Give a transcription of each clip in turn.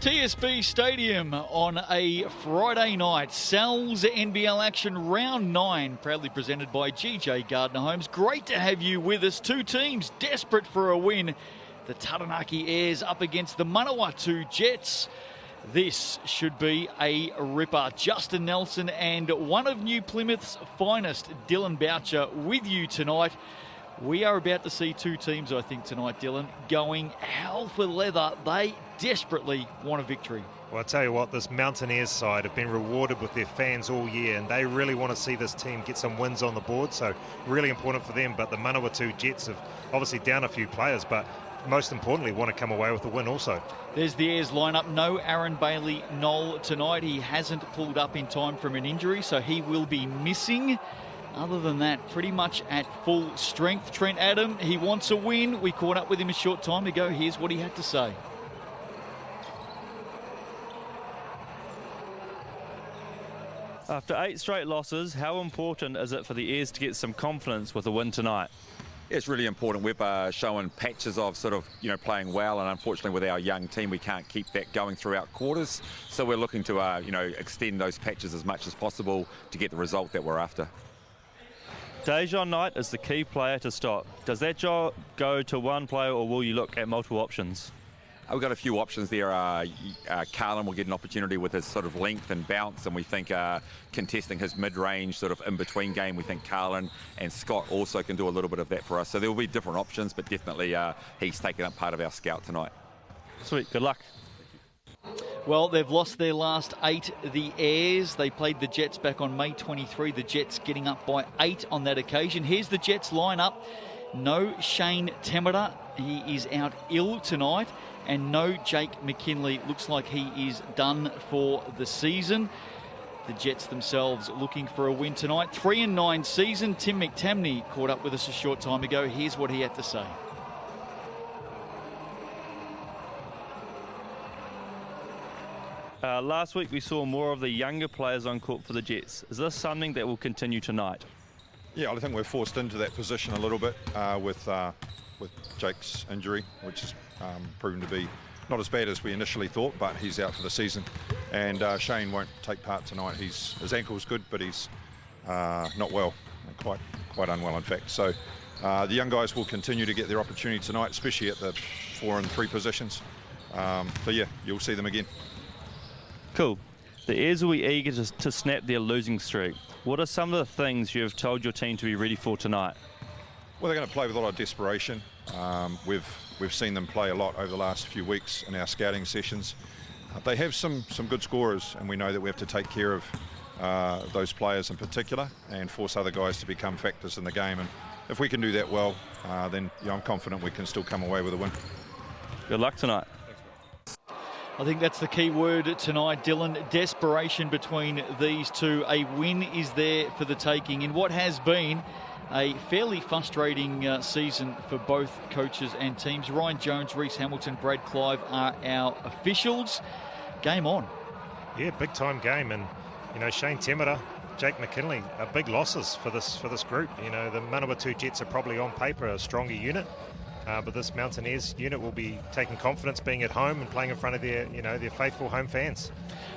TSB Stadium on a Friday night. Sal's NBL action round 9, proudly presented by GJ Gardner Homes. Great to have you with us. Two teams desperate for a win. The Taranaki Airs up against the Manawatu Jets. This should be a ripper. Justin Nelson and one of New Plymouth's finest, Dylan Boucher, with you tonight. We are about to see two teams, I think, tonight, Dylan, going hell for leather. They desperately want a victory. Well, I'll tell you what, this Mountaineers side have been rewarded with their fans all year, and they really want to see this team get some wins on the board, so really important for them. But the Manawatu Jets have obviously down a few players, but most importantly want to come away with a win also. There's the Airs lineup. No Aaron Bailey-Knoll tonight. He hasn't pulled up in time from an injury, so he will be missing. Other than that, pretty much at full strength. Trent Adam, he wants a win. We caught up with him a short time ago. Here's what he had to say. After 8 straight losses, how important is it for the Airs to get some confidence with a win tonight? It's really important. We've shown patches of playing well, and unfortunately with our young team we can't keep that going throughout quarters. So we're looking to extend those patches as much as possible to get the result that we're after. Dejan Knight is the key player to stop. Does that job go to one player, or will you look at multiple options? We've got a few options there. Carlin will get an opportunity with his sort of length and bounce, and we think contesting his mid-range sort of in-between game, we think Carlin and Scott also can do a little bit of that for us. So there will be different options, but definitely he's taken up part of our scout tonight. Sweet, good luck. Well, they've lost their last 8, the Airs. They played the Jets back on May 23. The Jets getting up by 8 on that occasion. Here's the Jets lineup. No Shane Temera. He is out ill tonight. And no Jake McKinley. Looks like he is done for the season. The Jets themselves looking for a win tonight. 3-9 season. Tim McTamney caught up with us a short time ago. Here's what he had to say. Last week we saw more of the younger players on court for the Jets. Is this something that will continue tonight? Yeah, I think we're forced into that position a little bit with Jake's injury, which has proven to be not as bad as we initially thought, but he's out for the season. And Shane won't take part tonight. His ankle's good, but he's not well, quite unwell in fact. So the young guys will continue to get their opportunity tonight, especially at the 4 and 3 positions. So yeah, you'll see them again. Cool. The Airs will be eager to snap their losing streak. What are some of the things you have told your team to be ready for tonight? Well, they're going to play with a lot of desperation. We've seen them play a lot over the last few weeks in our scouting sessions. They have some good scorers, and we know that we have to take care of those players in particular and force other guys to become factors in the game. And if we can do that well, then I'm confident we can still come away with a win. Good luck tonight. I think that's the key word tonight, Dylan. Desperation between these two. A win is there for the taking in what has been a fairly frustrating season for both coaches and teams. Ryan Jones, Reece Hamilton, Brad Clive are our officials. Game on. Yeah, big time game, and Shane Temera, Jake McKinley are big losses for this group. The Manawatu Jets are probably on paper a stronger unit. But this Mountaineers unit will be taking confidence being at home and playing in front of their faithful home fans.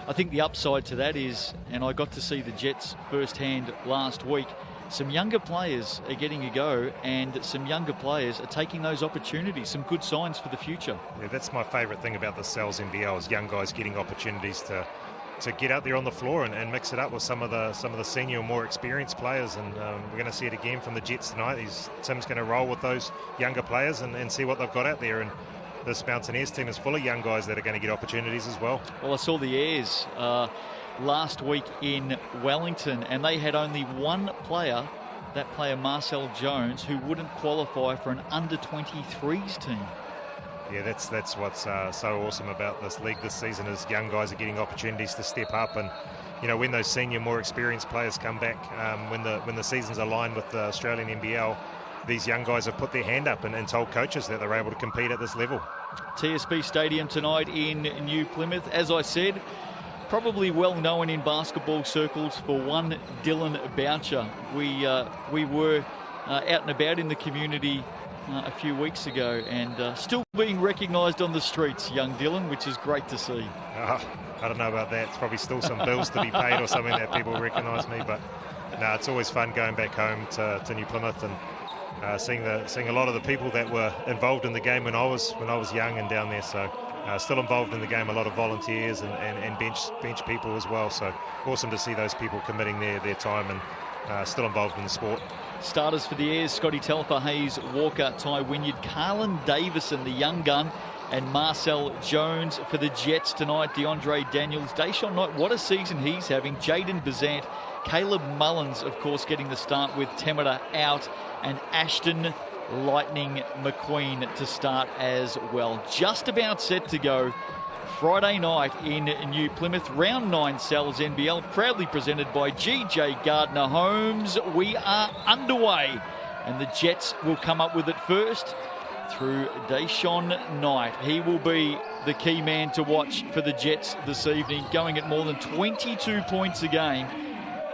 I think the upside to that is, and I got to see the Jets firsthand last week, some younger players are getting a go, and some younger players are taking those opportunities. Some good signs for the future. Yeah, that's my favourite thing about the Sal's NBL is young guys getting opportunities to get out there on the floor and mix it up with some of the senior, more experienced players, and we're going to see it again from the Jets tonight. Tim's going to roll with those younger players and see what they've got out there, and this Mountaineers team is full of young guys that are going to get opportunities as well. Well, I saw the Airs last week in Wellington, and they had only one player, that player Marcel Jones, who wouldn't qualify for an under-23s team. Yeah, that's what's so awesome about this league this season is young guys are getting opportunities to step up, and when those senior, more experienced players come back, when the season's aligned with the Australian NBL, these young guys have put their hand up and told coaches that they're able to compete at this level. TSB Stadium tonight in New Plymouth, as I said, probably well known in basketball circles for one Dylan Boucher. We were out and about in the community a few weeks ago, and still being recognised on the streets, young Dylan, which is great to see. I don't know about that. It's probably still some bills to be paid or something that people recognise me, but no, it's always fun going back home to New Plymouth and seeing a lot of the people that were involved in the game when I was young and down there. So still involved in the game, a lot of volunteers and bench people as well. So awesome to see those people committing their time and still involved in the sport. Starters for the Airs: Scotty Telfer, Hayes Walker, Ty Wynyard, Carlin Davison, the young gun, and Marcel Jones. For the Jets tonight, DeAndre Daniels, Deshaun Knight, what a season he's having, Jaden Bazant, Caleb Mullins, of course, getting the start with Temera out, and Ashton Lightning McQueen to start as well. Just about set to go. Friday night in New Plymouth, round 9 Sal's NBL, proudly presented by GJ Gardner Homes. We are underway, and the Jets will come up with it first through Deshaun Knight. He will be the key man to watch for the Jets this evening, going at more than 22 points a game.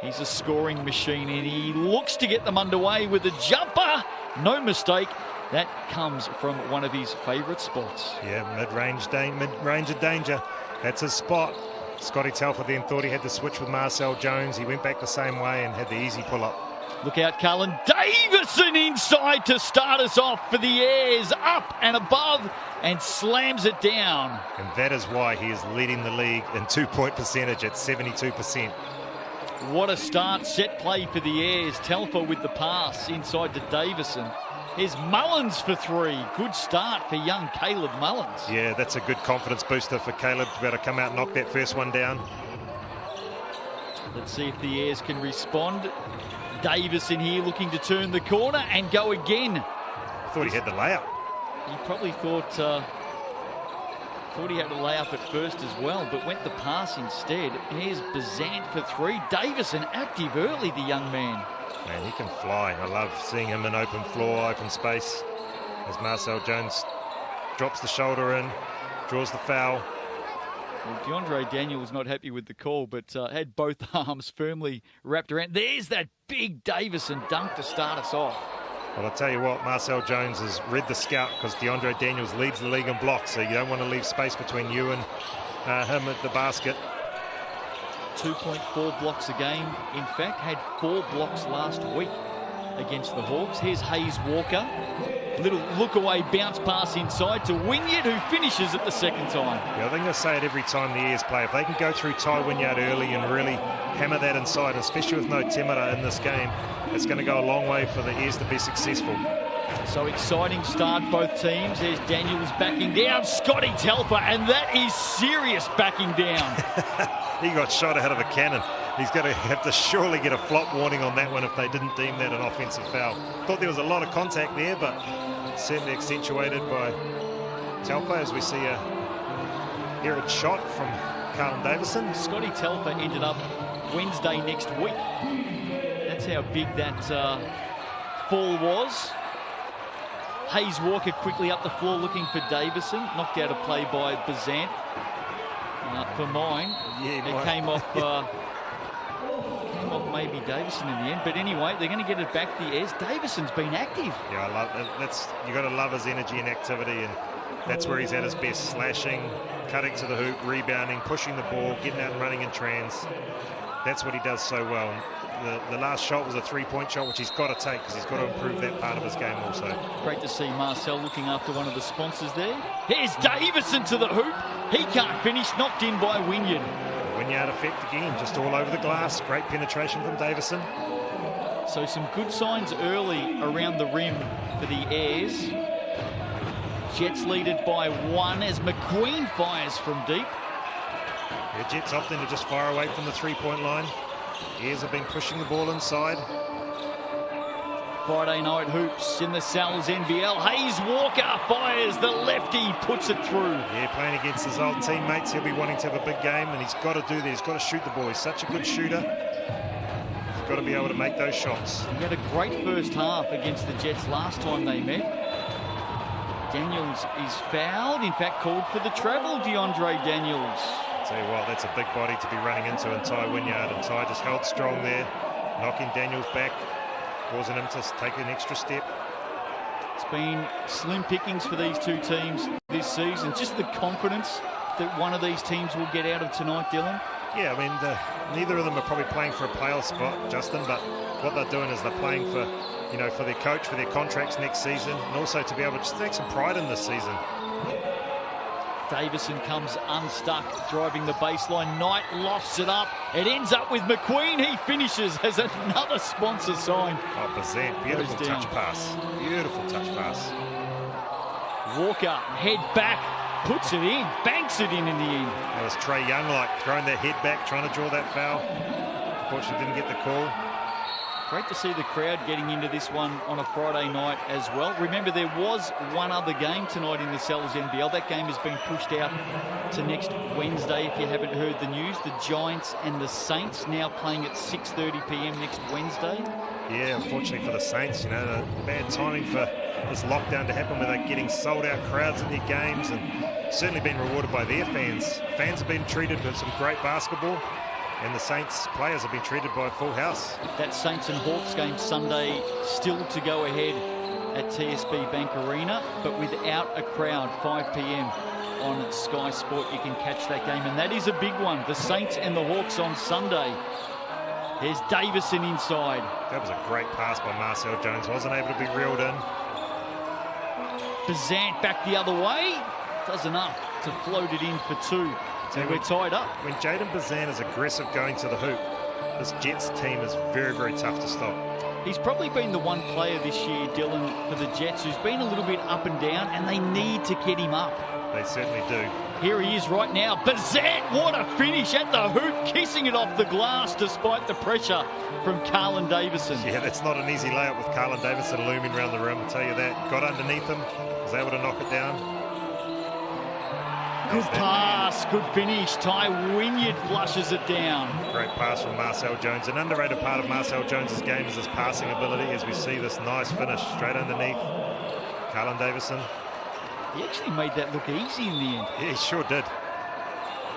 He's a scoring machine, and he looks to get them underway with a jumper. No mistake. That comes from one of his favourite spots. Yeah, mid-range of danger. That's his spot. Scotty Telfer then thought he had to switch with Marcel Jones. He went back the same way and had the easy pull-up. Look out, Carlin Davison inside to start us off for the Airs. Up and above and slams it down. And that is why he is leading the league in two-point percentage at 72%. What a start. Set play for the Airs. Telfer with the pass inside to Davison. Here's Mullins for 3. Good start for young Caleb Mullins. Yeah, that's a good confidence booster for Caleb to be able to come out and knock that first one down. Let's see if the Airs can respond. Davison here looking to turn the corner and go again. I thought he had the layup. He probably thought he had to lay up at first as well, but went the pass instead. Here's Bazant for 3. Davison active early, the young man. Man, he can fly. I love seeing him in open floor, open space. As Marcel Jones drops the shoulder in, draws the foul. Well, DeAndre Daniels not happy with the call, but had both arms firmly wrapped around. There's that big Davison dunk to start us off. Well, I'll tell you what, Marcel Jones has read the scout, because DeAndre Daniels leads the league in blocks, so you don't want to leave space between you and him at the basket. 2.4 blocks a game. In fact, had 4 blocks last week against the Hawks. Here's Hayes Walker. Little look away bounce pass inside to Wynyard, who finishes it the second time. Yeah, I think I say it every time the Airs play. If they can go through Ty Wynyard early and really hammer that inside, especially with no Temera in this game, it's going to go a long way for the Airs to be successful. So exciting start, both teams. There's Daniels backing down, Scotty Telfer, and that is serious backing down. He got shot out of a cannon. He's going to have to surely get a flop warning on that one if they didn't deem that an offensive foul. Thought there was a lot of contact there, but certainly accentuated by Telfer as we see a errant shot from Carlin Davison. Scotty Telfer ended up Wednesday next week. That's how big that fall was. Hayes Walker quickly up the floor looking for Davison. Knocked out a play by Bazant. For mine, it came off maybe Davison in the end. But anyway, they're going to get it back the Airs. Davison's been active. Yeah, I love it. You got to love his energy and activity, and that's where he's at his best. Slashing, cutting to the hoop, rebounding, pushing the ball, getting out and running in trans. That's what he does so well. The last shot was a three-point shot, which he's got to take because he's got to improve that part of his game also. Great to see Marcel looking after one of the sponsors there. Here's Davison to the hoop. He can't finish, knocked in by Wynyard. Wynyard effect again, just all over the glass. Great penetration from Davison. So some good signs early around the rim for the Airs. Jets leaded by 1 as McQueen fires from deep. Yeah, Jets often to just fire away from the three-point line. Airs have been pushing the ball inside. Friday night hoops in the Sal's NBL. Hayes Walker fires the lefty, puts it through. Yeah, playing against his old teammates, he'll be wanting to have a big game, and he's got to do that. He's got to shoot the ball. He's such a good shooter. He's got to be able to make those shots. He had a great first half against the Jets last time they met. Daniels is fouled, in fact called for the travel, DeAndre Daniels. Tell you what, that's a big body to be running into, and Ty Wynyard, and Ty just held strong there, knocking Daniels back, causing him to take an extra step. It's been slim pickings for these two teams this season. Just the confidence that one of these teams will get out of tonight, Dylan. Yeah, I mean, neither of them are probably playing for a playoff spot, Justin, but what they're doing is they're playing for, you know, for their coach, for their contracts next season, and also to be able to just take some pride in this season. Davison comes unstuck, driving the baseline. Knight lofts it up. It ends up with McQueen. He finishes as another sponsor sign. Oh, Bazant, beautiful touch pass. Beautiful touch pass. Walker, head back, puts it in, banks it in the end. That was Trey Young, like throwing that head back, trying to draw that foul. Unfortunately, didn't get the call. Great to see the crowd getting into this one on a Friday night as well. Remember, there was one other game tonight in the Cells NBL. That game has been pushed out to next Wednesday, if you haven't heard the news. The Giants and the Saints now playing at 6:30 p.m. next Wednesday. Yeah, unfortunately for the Saints, you know, bad timing for this lockdown to happen where they're getting sold-out crowds at their games, and certainly been rewarded by their fans. Fans have been treated with some great basketball, and the Saints players have been treated by a full house. That Saints and Hawks game Sunday still to go ahead at TSB Bank Arena, but without a crowd, 5 p.m. on Sky Sport. You can catch that game, and that is a big one. The Saints and the Hawks on Sunday. There's Davison inside. That was a great pass by Marcel Jones. Wasn't able to be reeled in. Bazant back the other way. Does enough to float it in for two. So we're tied up. When Jaden Bazant is aggressive going to the hoop, this Jets team is very, very tough to stop. He's probably been the one player this year, Dylan, for the Jets who's been a little bit up and down, and they need to get him up. They certainly do. Here he is right now. Bazant, what a finish at the hoop, kissing it off the glass despite the pressure from Carlin Davison. Yeah, that's not an easy layup with Carlin Davison looming around the rim, I'll tell you that. Got underneath him, was able to knock it down. Good pass, good finish. Ty Wynyard flushes it down. Great pass from Marcel Jones. An underrated part of Marcel Jones' game is his passing ability, as we see this nice finish straight underneath Carlin Davison. He actually made that look easy in the end. Yeah, he sure did.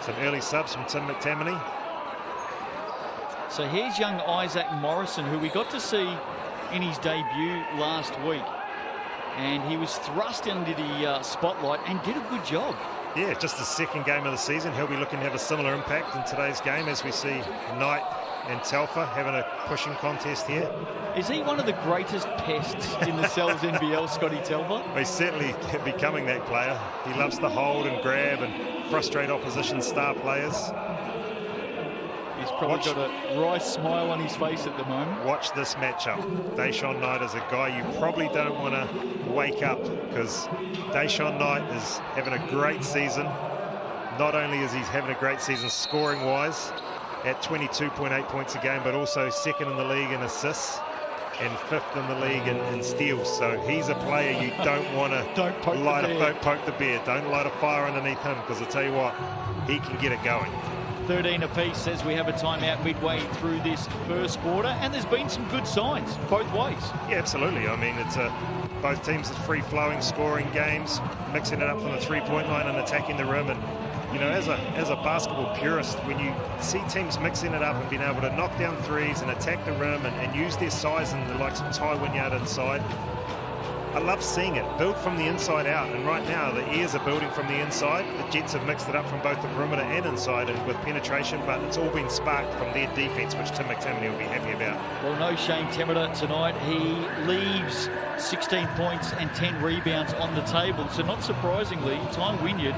Some early subs from Tim McTammany. So here's young Isaac Morrison, who we got to see in his debut last week. And he was thrust into the spotlight and did a good job. Yeah, just the second game of the season. He'll be looking to have a similar impact in today's game, as we see Knight and Telfer having a pushing contest here. Is he one of the greatest pests in the Cells NBL, Scotty Telfer? Well, he's certainly becoming that player. He loves to hold and grab and frustrate opposition star players. He's probably got a wry smile on his face at the moment. Watch this matchup. Deshaun Knight is a guy you probably don't want to wake up, because Deshaun Knight is having a great season. Not only is he having a great season scoring-wise at 22.8 points a game, but also second in the league in assists and fifth in the league in steals. So he's a player you don't want to poke the bear. Don't light a fire underneath him, because I tell you what, he can get it going. 13 apiece as we have a timeout midway through this first quarter, and there's been some good signs both ways. Yeah, absolutely. I mean, it's both teams are free-flowing, scoring games, mixing it up from the three-point line and attacking the rim. And you know, as a basketball purist, when you see teams mixing it up and being able to knock down threes and attack the rim and use their size and the likes of Ty Wynyard inside, I love seeing it build from the inside out. And right now the Airs are building from the inside. The Jets have mixed it up from both the perimeter and inside and with penetration, but it's all been sparked from their defense, which Tim McTammany will be happy about. Well, no Shane Temmeter tonight. He leaves 16 points and 10 rebounds on the table. So not surprisingly, Ty Wynyard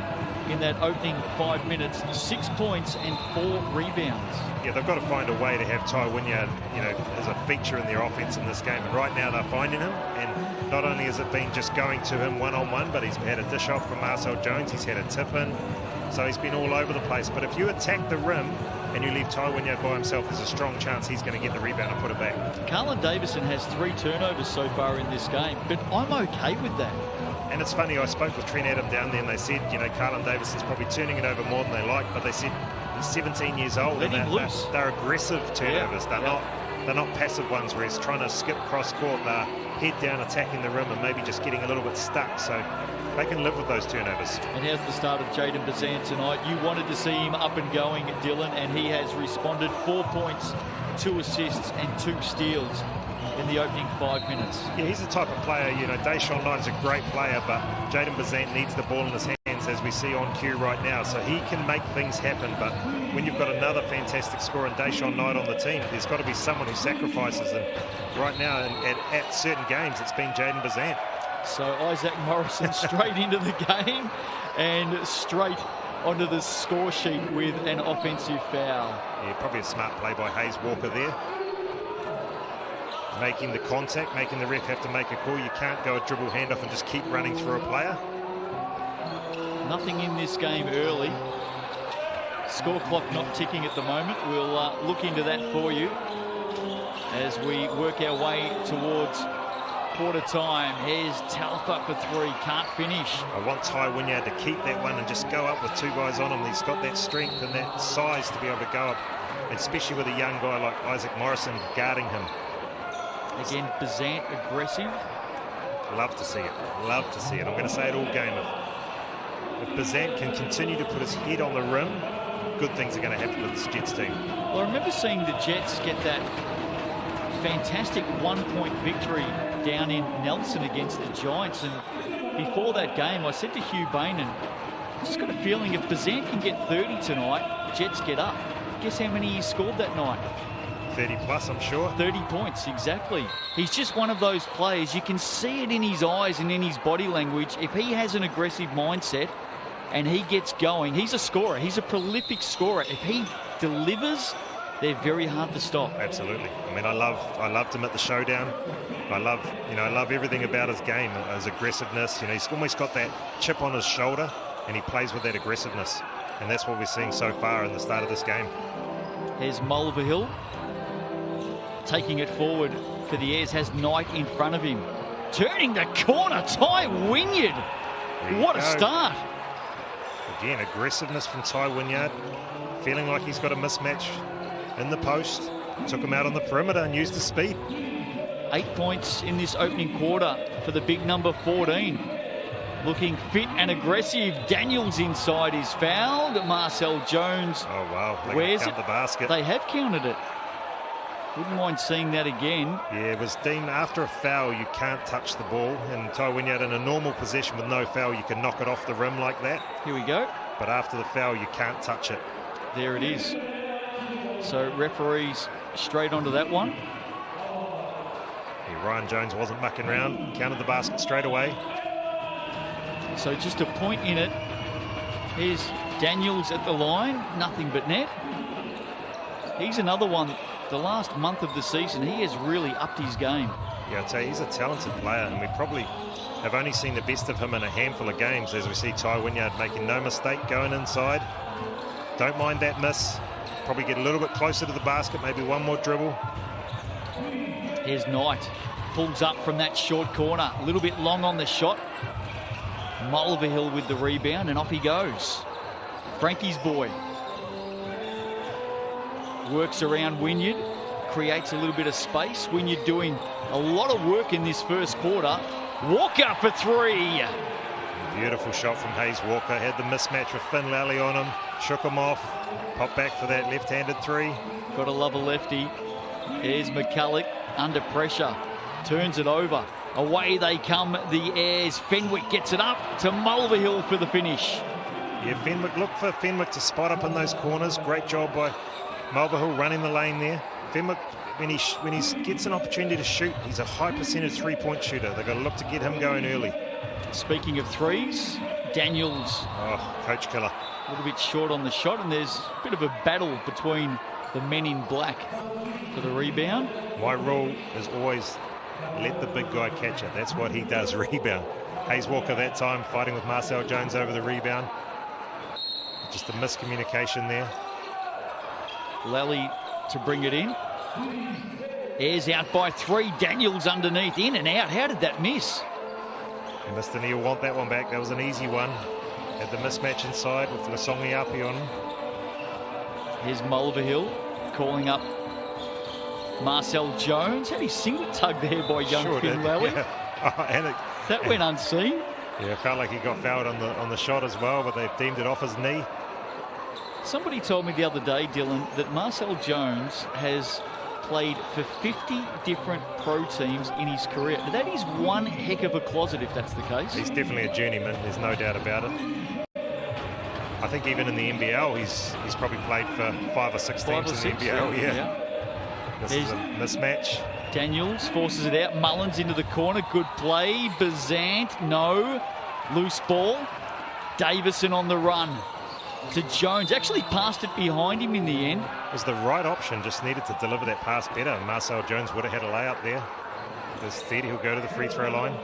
in that opening 5 minutes, 6 points and 4 rebounds. Yeah, they've got to find a way to have Ty Wynyard, you know, as a feature in their offense in this game. And right now they're finding him, and not only has it been just going to him one-on-one, but he's had a dish off from Marcel Jones, he's had a tip in, so he's been all over the place. But if you attack the rim and you leave Ty Wynyard by himself, there's a strong chance he's going to get the rebound and put it back. Carlin Davison has 3 turnovers so far in this game, but I'm okay with that. And it's funny, I spoke with Trent Adam down there, and they said, you know, Carlin Davison's probably turning it over more than they like, but they said he's 17 years old, and they're aggressive turnovers. They're not passive ones where he's trying to skip cross court. They're head down attacking the rim and maybe just getting a little bit stuck. So they can live with those turnovers. And here's the start of Jaden Bazant tonight. You wanted to see him up and going, Dylan, and he has responded. 4 points, 2 assists and 2 steals in the opening 5 minutes. Yeah, he's the type of player, you know, Deshaun Knight is a great player, but Jaden Bazant needs the ball in his hands, as we see on cue right now, so he can make things happen. But when you've got another fantastic scorer and Deshaun Knight on the team, there's got to be someone who sacrifices, and right now at certain games it's been Jaden Bazant. So Isaac Morrison straight into the game and straight onto the score sheet with an offensive foul. Yeah, probably a smart play by Hayes Walker there. Making the contact, making the ref have to make a call. You can't go a dribble handoff and just keep running through a player. Nothing in this game early. Score clock not ticking at the moment. We'll look into that for you as we work our way towards quarter time. Here's Talfa for three, can't finish. I want Ty Wynyard to keep that one and just go up with two guys on him. He's got that strength and that size to be able to go up, especially with a young guy like Isaac Morrison guarding him. Again, Bazant aggressive. Love to see it. Love to see it. I'm going to say it all game. If Bazant can continue to put his head on the rim, good things are going to happen with this Jets team. Well, I remember seeing the Jets get that fantastic one-point victory down in Nelson against the Giants, and before that game I said to Hugh Bainan, I've just got a feeling if Bazant can get 30 tonight, Jets get up. Guess how many he scored that night? 30 plus, I'm sure. 30 points, exactly. He's just one of those players. You can see it in his eyes and in his body language. If he has an aggressive mindset and he gets going, he's a scorer. He's a prolific scorer. If he delivers, they're very hard to stop. Absolutely. I mean, I loved him at the showdown. I love everything about his game, his aggressiveness. You know, he's almost got that chip on his shoulder, and he plays with that aggressiveness. And that's what we're seeing so far in the start of this game. Here's Mulvihill taking it forward for the Airs, has Knight in front of him. Turning the corner, Ty Wynyard. What a start. Again, aggressiveness from Ty Wynyard. Feeling like he's got a mismatch in the post. Took him out on the perimeter and used his speed. 8 points in this opening quarter for the big number 14. Looking fit and aggressive. Daniels inside is fouled. Marcel Jones. Oh, wow. Where's count the basket. They have counted it. Wouldn't mind seeing that again. Yeah, it was deemed after a foul you can't touch the ball, and Ty Wynyard in a normal possession with no foul you can knock it off the rim like that. Here we go. But after the foul you can't touch it. There it is. So referees straight onto that one. Yeah, Ryan Jones wasn't mucking around, counted the basket straight away. So just a point in it. Here's Daniels at the line, nothing but net. He's another one. The last month of the season, he has really upped his game. Yeah, I'd say he's a talented player, and we probably have only seen the best of him in a handful of games, as we see Ty Wynyard making no mistake going inside. Don't mind that miss. Probably get a little bit closer to the basket, maybe one more dribble. Here's Knight. Pulls up from that short corner. A little bit long on the shot. Mulvihill with the rebound, and off he goes. Frankie's boy. Works around Wynyard, creates a little bit of space. Wynyard doing a lot of work in this first quarter. Walker for three. Beautiful shot from Hayes Walker. Had the mismatch with Finn Lally on him. Shook him off. Popped back for that left-handed three. Got to love a lefty. Here's McCulloch under pressure. Turns it over. Away they come, the Airs. Fenwick gets it up to Mulvihill for the finish. Yeah, Fenwick. Look for Fenwick to spot up in those corners. Great job by Mulvihill running the lane there. Fenwick, when he gets an opportunity to shoot, he's a high percentage three-point shooter. They've got to look to get him going early. Speaking of threes, Daniels. Oh, coach killer. A little bit short on the shot, and there's a bit of a battle between the men in black for the rebound. My rule is always let the big guy catch it. That's what he does, rebound. Hayes Walker that time fighting with Marcel Jones over the rebound. Just a miscommunication there. Lally to bring it in. Airs out by three. Daniels underneath, in and out. How did that miss? Mr. Neal want that one back. That was an easy one. Had the mismatch inside with Lasongi Api on him. Here's Mulvihill calling up Marcel Jones. Had his singlet tugged there by young Finn Lally. Yeah. That went unseen. Yeah, it felt like he got fouled on the shot as well, but they deemed it off his knee. Somebody told me the other day, Dylan, that Marcel Jones has played for 50 different pro teams in his career. That is one heck of a closet if that's the case. He's definitely a journeyman, there's no doubt about it. I think even in the NBL, he's probably played for 5 or 6 teams in the NBL. Yeah. This is a mismatch. Daniels forces it out. Mullins into the corner. Good play. Bazant, no. Loose ball. Davison on the run to Jones. Actually passed it behind him in the end. It was the right option, just needed to deliver that pass better. Marcel Jones would have had a layup there. Instead, he'll go to the free throw line.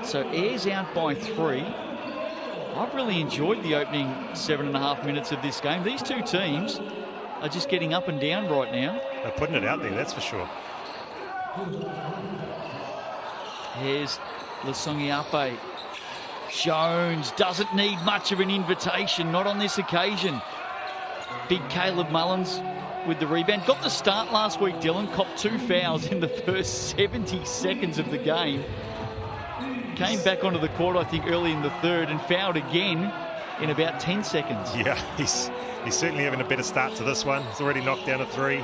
So Ayres out by 3. I've really enjoyed the opening 7.5 minutes of this game. These two teams are just getting up and down right now. They're putting it out there, that's for sure. Here's Lasongiape. Jones doesn't need much of an invitation, not on this occasion. Big Caleb Mullins with the rebound. Got the start last week, Dylan. Copped 2 fouls in the first 70 seconds of the game. Came back onto the court, I think, early in the third and fouled again in about 10 seconds. Yeah, he's certainly having a better start to this one. He's already knocked down a 3.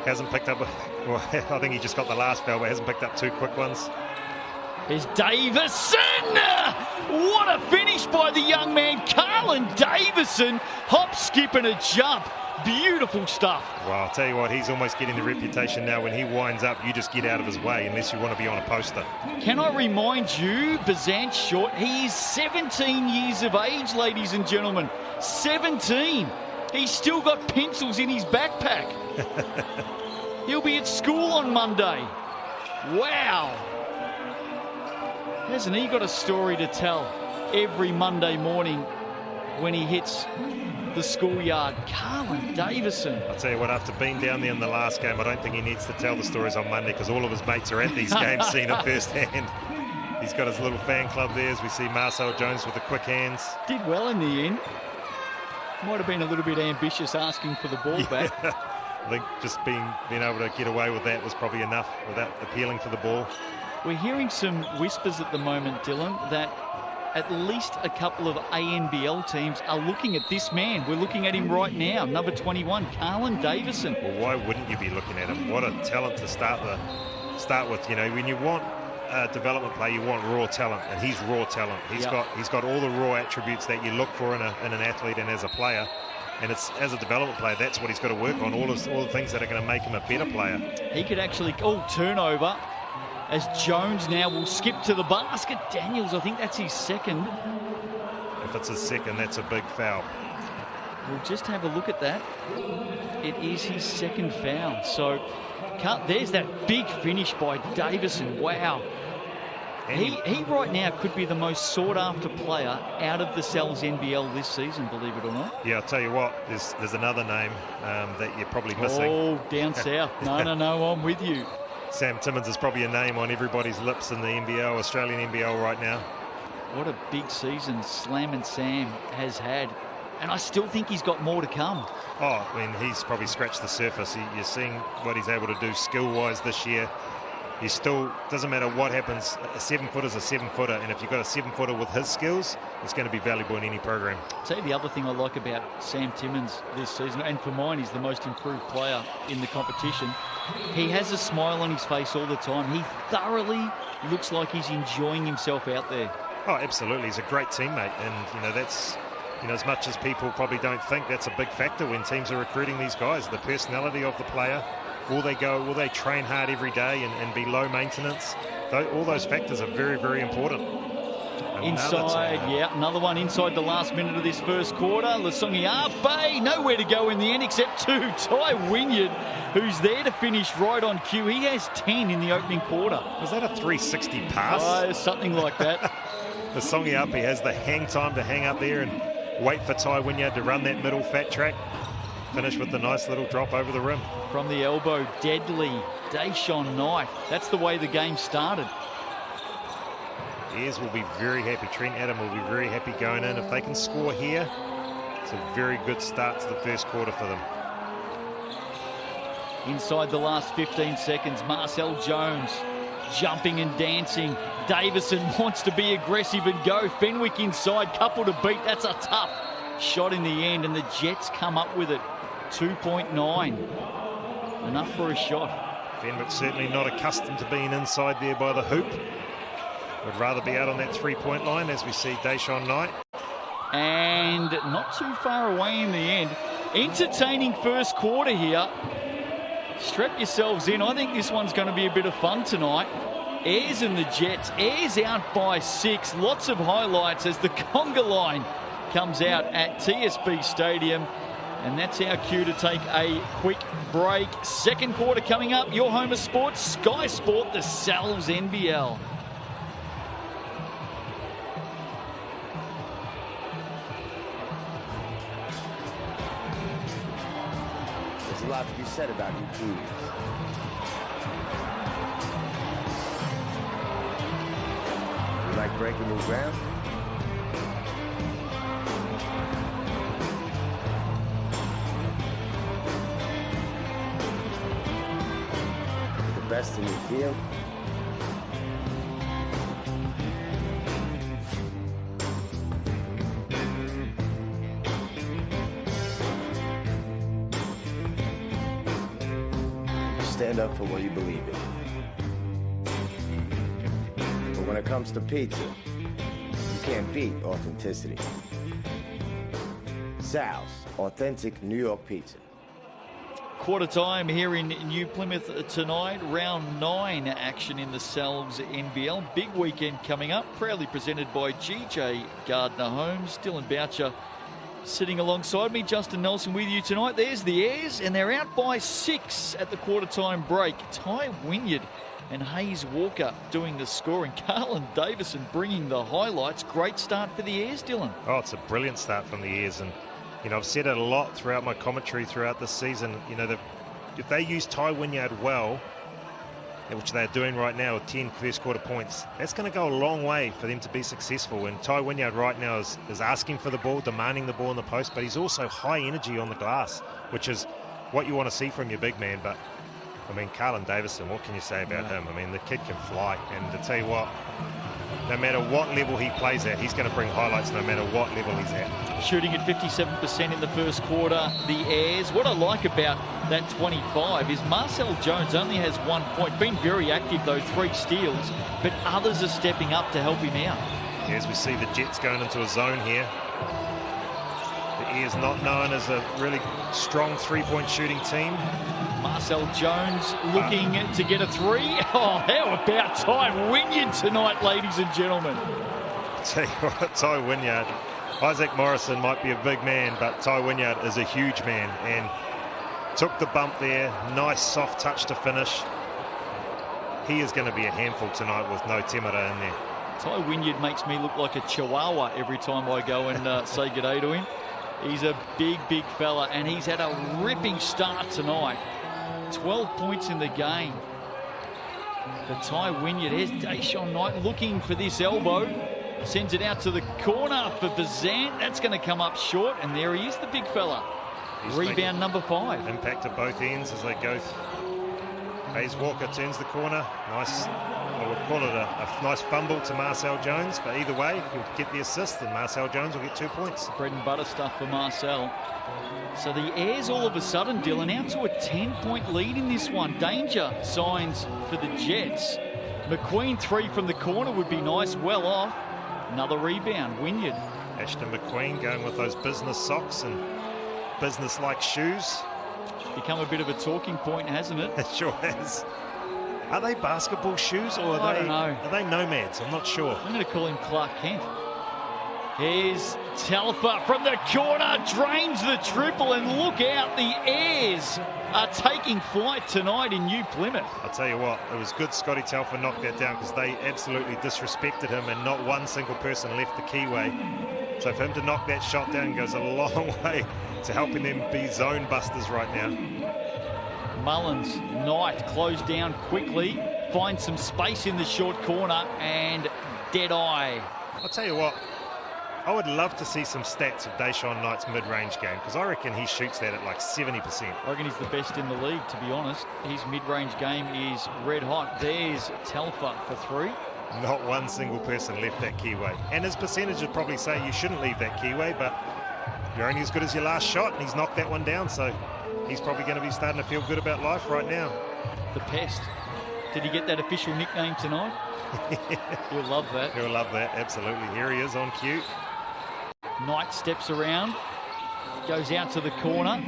Hasn't picked up, well, I think he just got the last foul, but hasn't picked up 2 quick ones. Here's Davison! What a finish by the young man, Carlin Davison. Hop, skip and a jump. Beautiful stuff. Well, I'll tell you what, he's almost getting the reputation now. When he winds up, you just get out of his way unless you want to be on a poster. Can I remind you, Bazant's short. He is 17 years of age, ladies and gentlemen. 17. He's still got pencils in his backpack. He'll be at school on Monday. Wow. Hasn't he got a story to tell every Monday morning when he hits the schoolyard? Carlin Davison. I'll tell you what, after being down there in the last game, I don't think he needs to tell the stories on Monday because all of his mates are at these games seeing it firsthand. He's got his little fan club there as we see Marcel Jones with the quick hands. Did well in the end. Might have been a little bit ambitious asking for the ball back. I think just being able to get away with that was probably enough without appealing for the ball. We're hearing some whispers at the moment, Dylan, that at least a couple of ANBL teams are looking at this man. We're looking at him right now, number 21, Carlin Davison. Well, why wouldn't you be looking at him? What a talent to start with. You know, when you want a development player, you want raw talent, and he's raw talent. He's got all the raw attributes that you look for in an athlete and as a player. And it's as a development player, that's what he's got to work on, all the things that are going to make him a better player. He could actually, turnover, as Jones now will skip to the basket. Daniels, I think that's his second. If it's his second, that's a big foul. We'll just have a look at that. It is his second foul. So there's that big finish by Davison. Wow. He right now could be the most sought-after player out of the Cells NBL this season, believe it or not. Yeah, I'll tell you what, there's another name that you're probably missing. Oh, down south. No, I'm with you. Sam Timmins is probably a name on everybody's lips in the NBL, Australian NBL right now. What a big season Slammin' Sam has had. And I still think he's got more to come. Oh, I mean, he's probably scratched the surface. You're seeing what he's able to do skill-wise this year. He still, doesn't matter what happens, a 7-footer's a 7-footer, and if you've got a 7-footer with his skills, it's going to be valuable in any program. I'll tell you the other thing I like about Sam Timmins this season, and for mine, he's the most improved player in the competition. He has a smile on his face all the time. He thoroughly looks like he's enjoying himself out there. Oh, absolutely. He's a great teammate, and that's, as much as people probably don't think, that's a big factor when teams are recruiting these guys. The personality of the player. Will they train hard every day and be low maintenance? All those factors are very, very important. Another one inside the last minute of this first quarter. Lasongiape, nowhere to go in the end except to Ty Wynyard, who's there to finish right on cue. He has 10 in the opening quarter. Was that a 360 pass? Something like that. Lasongiape has the hang time to hang up there and wait for Ty Wynyard to run that middle fat track. Finish with the nice little drop over the rim. From the elbow, deadly. Deshaun Knight. That's the way the game started. Ayres will be very happy. Trent Adam will be very happy going in. If they can score here, it's a very good start to the first quarter for them. Inside the last 15 seconds, Marcel Jones jumping and dancing. Davison wants to be aggressive and go. Fenwick inside, couple to beat. That's a tough shot in the end, and the Jets come up with it. 2.9. enough for a shot. Fenwick certainly not accustomed to being inside there by the hoop. Would rather be out on that three-point line, as we see Deshaun Knight. And not too far away in the end. Entertaining first quarter here. Strap yourselves in. I think this one's going to be a bit of fun tonight. Ayers and the Jets. Ayers out by 6. Lots of highlights as the conga line comes out at TSB Stadium. And that's our cue to take a quick break. Second quarter coming up. Your home of sports, Sky Sport, the Sal's NBL. There's a lot to be said about you Kiwis. You like breaking new ground? The best in the field? Stand up for what you believe in. But when it comes to pizza, you can't beat authenticity. Sal's, authentic New York pizza. Quarter time here in New Plymouth tonight. Round 9 action in the Sal's NBL. Big weekend coming up. Proudly presented by GJ Gardner Homes. Dylan Boucher sitting alongside me. Justin Nelson with you tonight. There's the Ayers, and they're out by 6 at the quarter-time break. Ty Wynyard and Hayes Walker doing the scoring. Carlin Davison bringing the highlights. Great start for the Ayers, Dylan. Oh, it's a brilliant start from the Ayers, and you know, I've said it a lot throughout my commentary throughout this season. You know, if they use Ty Wynyard well, which they're doing right now with 10 first quarter points, that's going to go a long way for them to be successful. And Ty Wynyard right now is asking for the ball, demanding the ball in the post, but he's also high energy on the glass, which is what you want to see from your big man. But I mean, Carlin Davison, what can you say about him? I mean, the kid can fly, and to tell you what, no matter what level he plays at, he's going to bring highlights no matter what level he's at. Shooting at 57% in the first quarter, the Ayers. What I like about that 25 is Marcel Jones only has 1 point. Been very active though, 3 steals, but others are stepping up to help him out. Yeah, as we see the Jets going into a zone here. The Ayers not known as a really strong three-point shooting team. Marcel Jones looking to get a 3. Oh, how about Ty Wynyard tonight, ladies and gentlemen? I'll tell you what, Ty Wynyard, Isaac Morrison might be a big man, but Ty Wynyard is a huge man and took the bump there. Nice soft touch to finish. He is going to be a handful tonight with no Temera in there. Ty Wynyard makes me look like a chihuahua every time I go and say good day to him. He's a big, big fella, and he's had a ripping start tonight. 12 points in the game for Ty Wynyard. Here's Deshaun Knight looking for this elbow. Sends it out to the corner for Bazant. That's going to come up short, and there he is, the big fella. Rebound number 5. Impact at both ends as they go. Hayes Walker turns the corner. Nice, I would call it a nice fumble to Marcel Jones, but either way, he'll get the assist, and Marcel Jones will get 2 points. Bread and butter stuff for Marcel. So the Ayers all of a sudden, Dylan, out to a 10-point lead in this one. Danger signs for the Jets. McQueen 3 from the corner would be nice, well off. Another rebound, Wynyard. Ashton McQueen going with those business socks and business-like shoes. Become a bit of a talking point, hasn't it? It sure has. Are they basketball shoes or I don't know. Are they nomads? I'm not sure. I'm going to call him Clark Kent. Here's Telfer from the corner, drains the triple, and look out, the Ayers are taking flight tonight in New Plymouth. I'll tell you what, it was good Scotty Telfer knocked that down because they absolutely disrespected him and not one single person left the keyway. So for him to knock that shot down goes a long way to helping them be zone busters right now. Mullins, Knight closed down quickly, finds some space in the short corner, and dead eye. I'll tell you what, I would love to see some stats of Deshaun Knight's mid-range game because I reckon he shoots that at like 70%. I reckon he's the best in the league, to be honest. His mid-range game is red hot. There's Telfer for 3. Not one single person left that keyway. And his percentage would probably say you shouldn't leave that keyway, but you're only as good as your last shot, and he's knocked that one down, so he's probably going to be starting to feel good about life right now. The Pest. Did he get that official nickname tonight? He'll love that. He'll love that, absolutely. Here he is on cue. Knight steps around, goes out to the corner,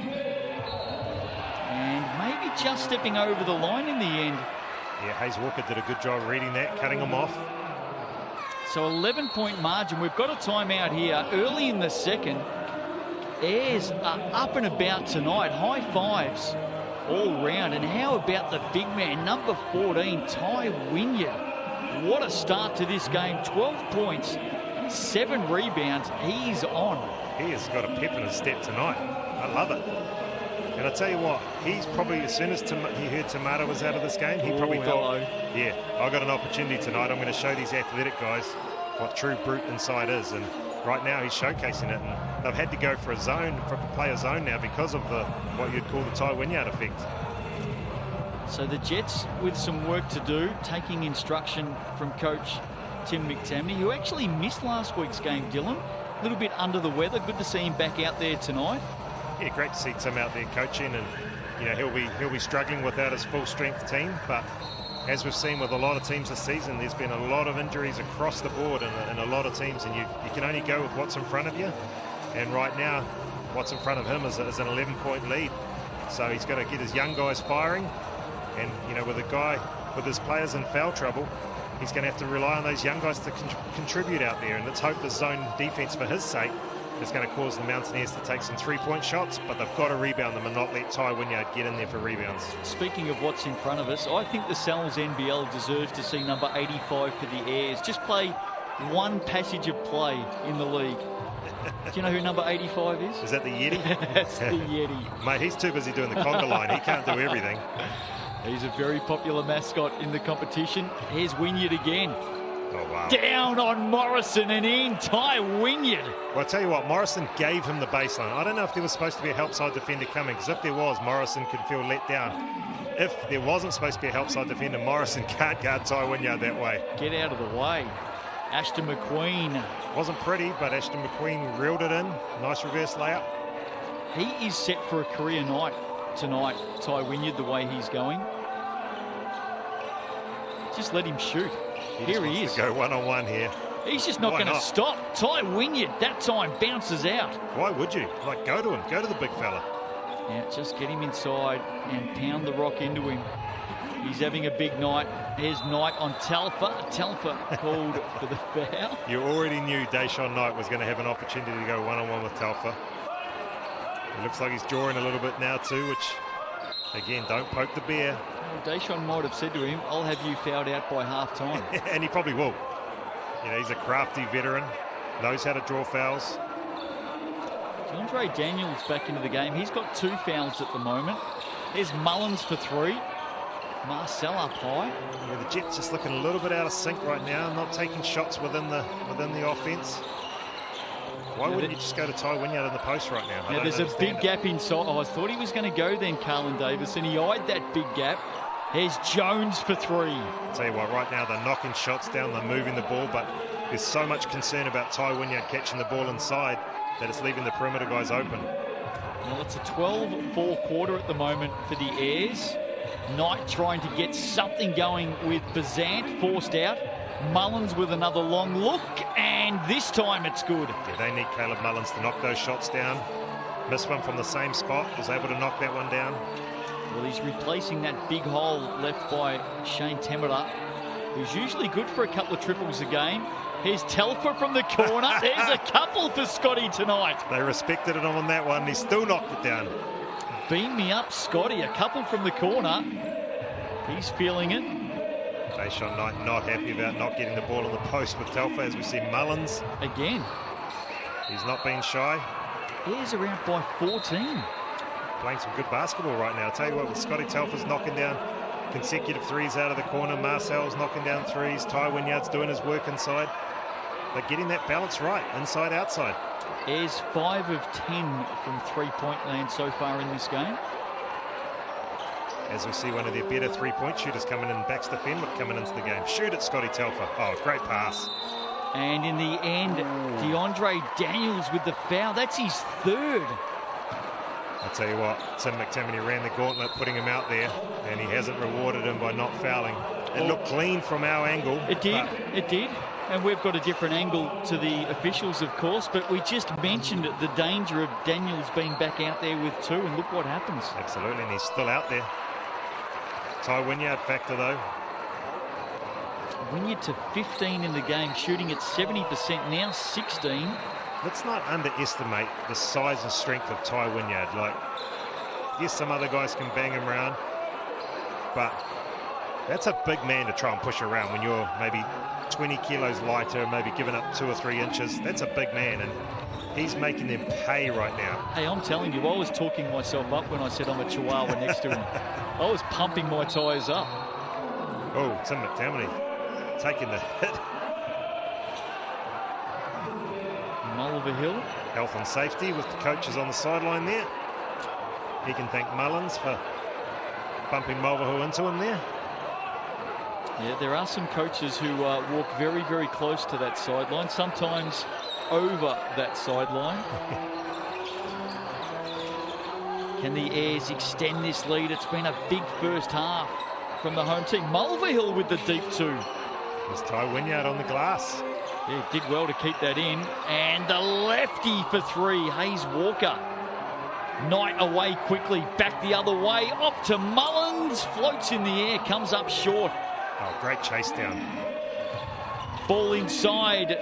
and maybe just stepping over the line in the end. Yeah, Hayes Walker did a good job reading that, cutting him off. So 11-point margin. We've got a timeout here early in the second. Ayers are up and about tonight. High fives all round. And how about the big man, number 14, Ty Wynyard? What a start to this game. 12 points, 7 rebounds. He's on. He has got a pep in his step tonight. I love it. And I tell you what, he's probably, as soon as he heard Tomato was out of this game, he probably thought, yeah, I got an opportunity tonight. I'm going to show these athletic guys what true brute inside is. And right now he's showcasing it. And they've had to go for a zone, play a zone now because of what you'd call the Ty Wynyard effect. So the Jets with some work to do, taking instruction from coach Tim McTammney, who actually missed last week's game, Dylan. A little bit under the weather. Good to see him back out there tonight. Yeah, great to see Tim out there coaching, and you know he'll be struggling without his full strength team. But as we've seen with a lot of teams this season, there's been a lot of injuries across the board in a lot of teams, and you can only go with what's in front of you. And right now, what's in front of him is an 11-point lead. So he's got to get his young guys firing, and you know with his players in foul trouble, he's going to have to rely on those young guys to contribute out there. And let's hope the zone defense, for his sake, is going to cause the Mountaineers to take some 3-point shots, but they've got to rebound them and not let Ty Wynyard get in there for rebounds. Speaking of what's in front of us, I think the Sal's NBL deserves to see number 85 for the Ayers just play one passage of play in the league. Do you know who number 85 is? Is that the Yeti? That's the Yeti. Mate, he's too busy doing the conga line. He can't do everything. He's a very popular mascot in the competition. Here's Wynyard again. Oh, wow. Down on Morrison and in. Ty Wynyard. Well, I'll tell you what, Morrison gave him the baseline. I don't know if there was supposed to be a help side defender coming, because if there was, Morrison could feel let down. If there wasn't supposed to be a help side defender, Morrison can't guard Ty Wynyard that way. Get out of the way. Ashton McQueen. Wasn't pretty, but Ashton McQueen reeled it in. Nice reverse layup. He is set for a career night tonight, Ty Wynyard, the way he's going. Just let him shoot. Here he is. To go one-on-one here. He's just not going to stop. Ty Wynyard, that time, bounces out. Why would you? Like, go to him. Go to the big fella. Yeah, just get him inside and pound the rock into him. He's having a big night. Here's Knight on Telfer. Telfer called for the foul. You already knew Deshaun Knight was going to have an opportunity to go one-on-one with Telfer. It looks like he's drawing a little bit now too, which, again, don't poke the bear. Well, Deshaun might have said to him, I'll have you fouled out by half-time. And he probably will. You know, he's a crafty veteran, knows how to draw fouls. Andre Daniels back into the game. He's got 2 fouls at the moment. There's Mullins for 3. Marcel up high. Yeah, the Jets just looking a little bit out of sync right now, not taking shots within the offense. Why wouldn't you just go to Ty Wynyard in the post right now? Now there's a big gap inside. Oh, I thought he was going to go then, Carlin Davis, and he eyed that big gap. Here's Jones for 3. I'll tell you what, right now they're knocking shots down, they're moving the ball, but there's so much concern about Ty Wynyard catching the ball inside that it's leaving the perimeter guys open. Well, it's a 12-4 quarter at the moment for the Ayers. Knight trying to get something going with Bazant, forced out. Mullins with another long look, and this time it's good. Yeah, they need Caleb Mullins to knock those shots down. Missed one from the same spot, was able to knock that one down. Well, he's replacing that big hole left by Shane Temera, who's usually good for a couple of triples a game. Here's Telfer from the corner. There's a couple for Scotty tonight. They respected it on that one. He still knocked it down. Beam me up, Scotty. A couple from the corner. He's feeling it. Deshaun Knight not happy about not getting the ball in the post with Telfer, as we see Mullins. Again. He's not been shy. He's around by 14. Playing some good basketball right now. I'll tell you what, with Scotty Telfer's knocking down consecutive threes out of the corner. Marcel's knocking down threes. Ty Wynyard's doing his work inside. They're getting that balance right, inside, outside. Ayers 5 of 10 from three-point land so far in this game. As we see one of their better three-point shooters coming in, Baxter Fenwick coming into the game. Shoot it, Scotty Telfer. Oh, great pass. And in the end, DeAndre Daniels with the foul. That's his 3rd. I tell you what, Tim McTammany ran the gauntlet, putting him out there, and he hasn't rewarded him by not fouling. It looked clean from our angle. It did, it did. And we've got a different angle to the officials, of course, but we just mentioned the danger of Daniels being back out there with 2, and look what happens. Absolutely, and he's still out there. Ty Wynyard factor, though. Wynyard to 15 in the game, shooting at 70%, now 16. Let's not underestimate the size and strength of Ty Wynyard. Like, yes, some other guys can bang him around, but that's a big man to try and push around when you're maybe 20 kilos lighter, maybe giving up 2 or 3 inches. That's a big man, and he's making them pay right now. Hey, I'm telling you, I was talking myself up when I said I'm a chihuahua next to him. I was pumping my tyres up. Oh, Tim McTammany taking the hit. Mulver Hill. Health and safety with the coaches on the sideline there. He can thank Mullins for bumping Mulvihill into him there. Yeah, there are some coaches who walk very, very close to that sideline, sometimes over that sideline. Can the Airs extend this lead? It's been a big first half from the home team. Mulvihill with the deep 2. There's Ty Wynyard on the glass. Yeah, did well to keep that in. And the lefty for 3, Hayes Walker. Knight away quickly, back the other way, off to Mullins, floats in the air, comes up short. Oh, great chase down. Ball inside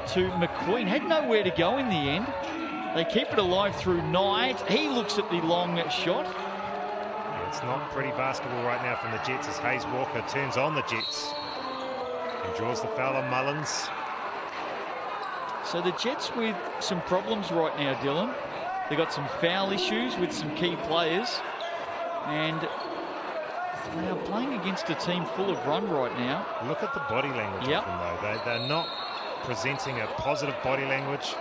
to McQueen, had nowhere to go in the end. They keep it alive through Knight. He looks at the long shot. It's not pretty basketball right now from the Jets as Hayes Walker turns on the Jets and draws the foul on Mullins. So the Jets with some problems right now, Dylan. They've got some foul issues with some key players, and they are playing against a team full of run right now. Look at the body language of them, though. They're not presenting a positive body language.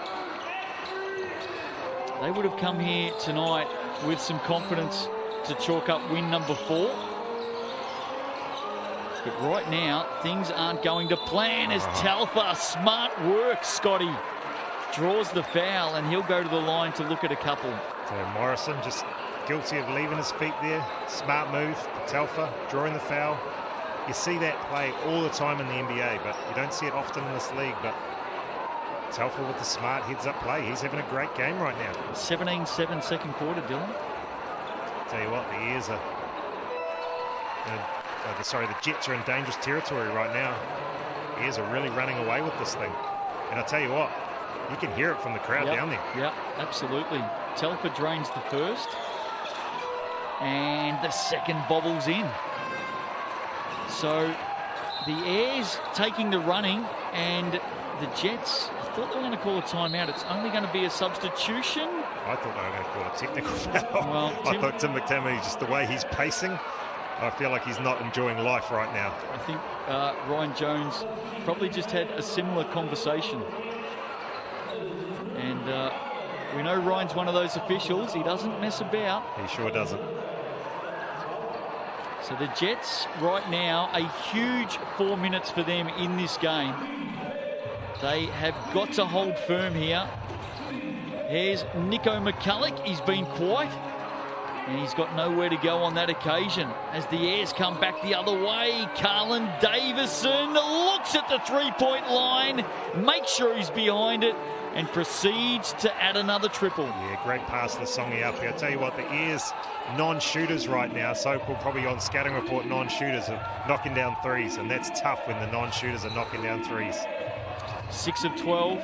They would have come here tonight with some confidence to chalk up win number 4. But right now, things aren't going to plan as Telfer, smart work, Scotty, draws the foul, and he'll go to the line to look at a couple. So Morrison just guilty of leaving his feet there. Smart move. Telfer drawing the foul. You see that play all the time in the NBA, but you don't see it often in this league. But Telfer with the smart heads-up play. He's having a great game right now. 17-7 second quarter, Dylan. Tell you what, the Airs are... the Jets are in dangerous territory right now. The Airs are really running away with this thing. And I tell you what, you can hear it from the crowd down there. Yeah, absolutely. Telfer drains the first. And the second bobbles in. So the Airs taking the running, and the Jets, I thought they were going to call a timeout. It's only going to be a substitution. I thought they were going to call a technical foul. Well, I thought Tim McTammany, just the way he's pacing, I feel like he's not enjoying life right now. I think Ryan Jones probably just had a similar conversation. And we know Ryan's one of those officials. He doesn't mess about. He sure doesn't. So the Jets right now, a huge 4 minutes for them in this game. They have got to hold firm here. Here's Nico McCulloch. He's been quiet, and he's got nowhere to go on that occasion. As the Airs come back the other way, Carlin Davison looks at the three-point line, makes sure he's behind it, and proceeds to add another triple. Yeah, great pass to Songi up here. I tell you what, the Airs non-shooters right now, so-called probably on scouting report non-shooters, are knocking down threes, and that's tough when the non-shooters are knocking down threes. 6 of 12.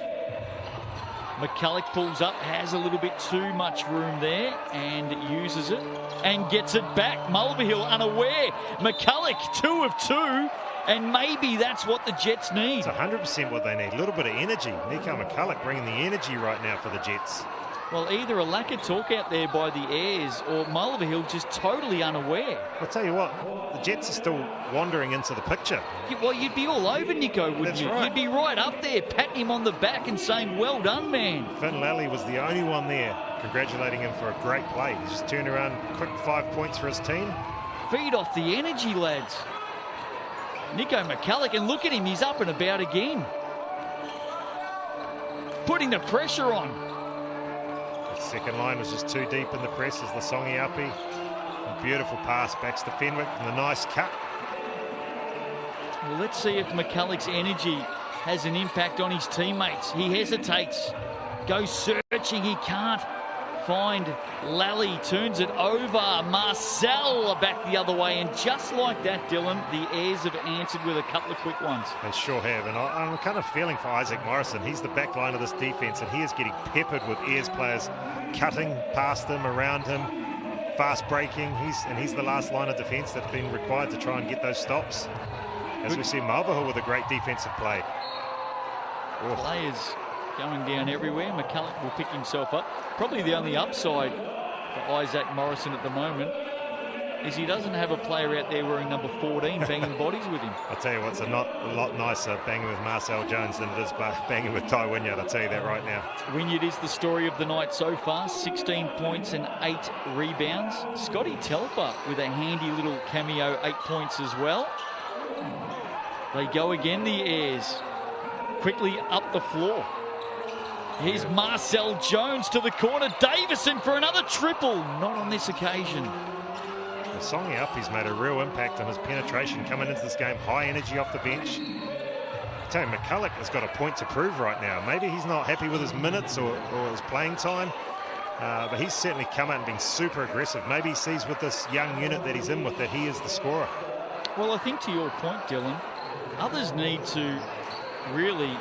McCulloch pulls up, has a little bit too much room there, and uses it, and gets it back. Mulvihill unaware. McCulloch 2 of 2, and maybe that's what the Jets need. It's 100% what they need. A little bit of energy. Nico McCulloch bringing the energy right now for the Jets. Well, either a lack of talk out there by the Airs, or Mulvihill just totally unaware. I'll tell you what, the Jets are still wandering into the picture. Well, you'd be all over Nico, wouldn't That's you? Right. You'd be right up there, patting him on the back and saying, well done, man. Finn Lally was the only one there congratulating him for a great play. He just turned around, quick 5 points for his team. Feed off the energy, lads. Nico McCulloch, and look at him, he's up and about again. Putting the pressure on. Second line was just too deep in the press as Lasongiapi. Beautiful pass backs to Fenwick and a nice cut. Well, let's see if McCulloch's energy has an impact on his teammates. He hesitates, goes searching, he can't find Lally, turns it over. Marcel back the other way, and just like that, Dylan, the Airs have answered with a couple of quick ones. They sure have, and I'm kind of feeling for Isaac Morrison. He's the back line of this defence, and he is getting peppered with Airs players cutting past him, around him, fast breaking. He's the last line of defence that's been required to try and get those stops. As we see Mulvihill with a great defensive play. Players going down everywhere. McCulloch will pick himself up. Probably the only upside for Isaac Morrison at the moment is he doesn't have a player out there wearing number 14 banging bodies with him. I'll tell you what's a lot nicer banging with Marcel Jones than it is banging with Ty Wynyard. I'll tell you that right now. Wynyard is the story of the night so far. 16 points and 8 rebounds. Scotty Telfer with a handy little cameo, 8 points as well. They go again, the Airs. Quickly up the floor. Here's Marcel Jones to the corner. Davison for another triple. Not on this occasion. Lasongiapi's made a real impact on his penetration coming into this game. High energy off the bench. I tell you, McCulloch has got a point to prove right now. Maybe he's not happy with his minutes or his playing time. But he's certainly come out and been super aggressive. Maybe he sees with this young unit that he's in with that he is the scorer. Well, I think to your point, Dylan, others need to really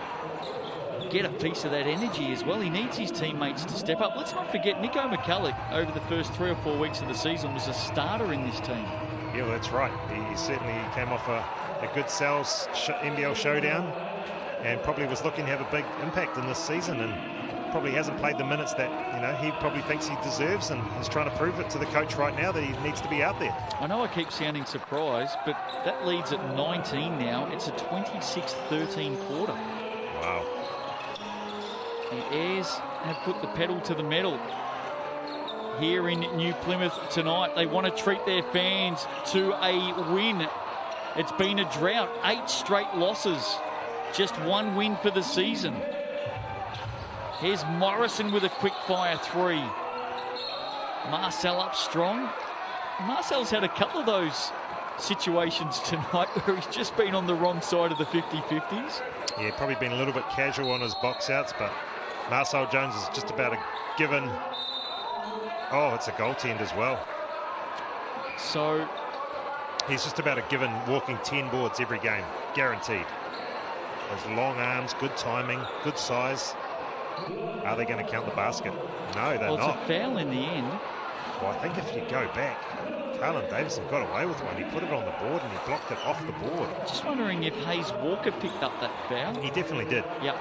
get a piece of that energy as well. He needs his teammates to step up. Let's not forget, Nico McCulloch over the first 3 or 4 weeks of the season was a starter in this team. Yeah, well, that's right. He certainly came off a good Sal's NBL showdown and probably was looking to have a big impact in this season, and probably hasn't played the minutes that he probably thinks he deserves, and is trying to prove it to the coach right now that he needs to be out there. I know I keep sounding surprised, but that leads at 19 now. It's a 26-13 quarter. Wow. The Airs have put the pedal to the metal here in New Plymouth tonight. They want to treat their fans to a win. It's been a drought, 8 straight losses, just 1 win for the season. Here's Morrison with a quick fire 3. Marcel up strong. Marcel's had a couple of those situations tonight where he's just been on the wrong side of the 50-50s. Yeah, probably been a little bit casual on his box outs, but Marcel Jones is just about a given. Oh, it's a goaltend as well. So he's just about a given walking 10 boards every game, guaranteed. Those long arms, good timing, good size. Are they going to count the basket? No, they're not. It's a foul in the end. Well, I think if you go back, Carlin Davison got away with one. He put it on the board and he blocked it off the board. Just wondering if Hayes Walker picked up that foul. He definitely did. Yep.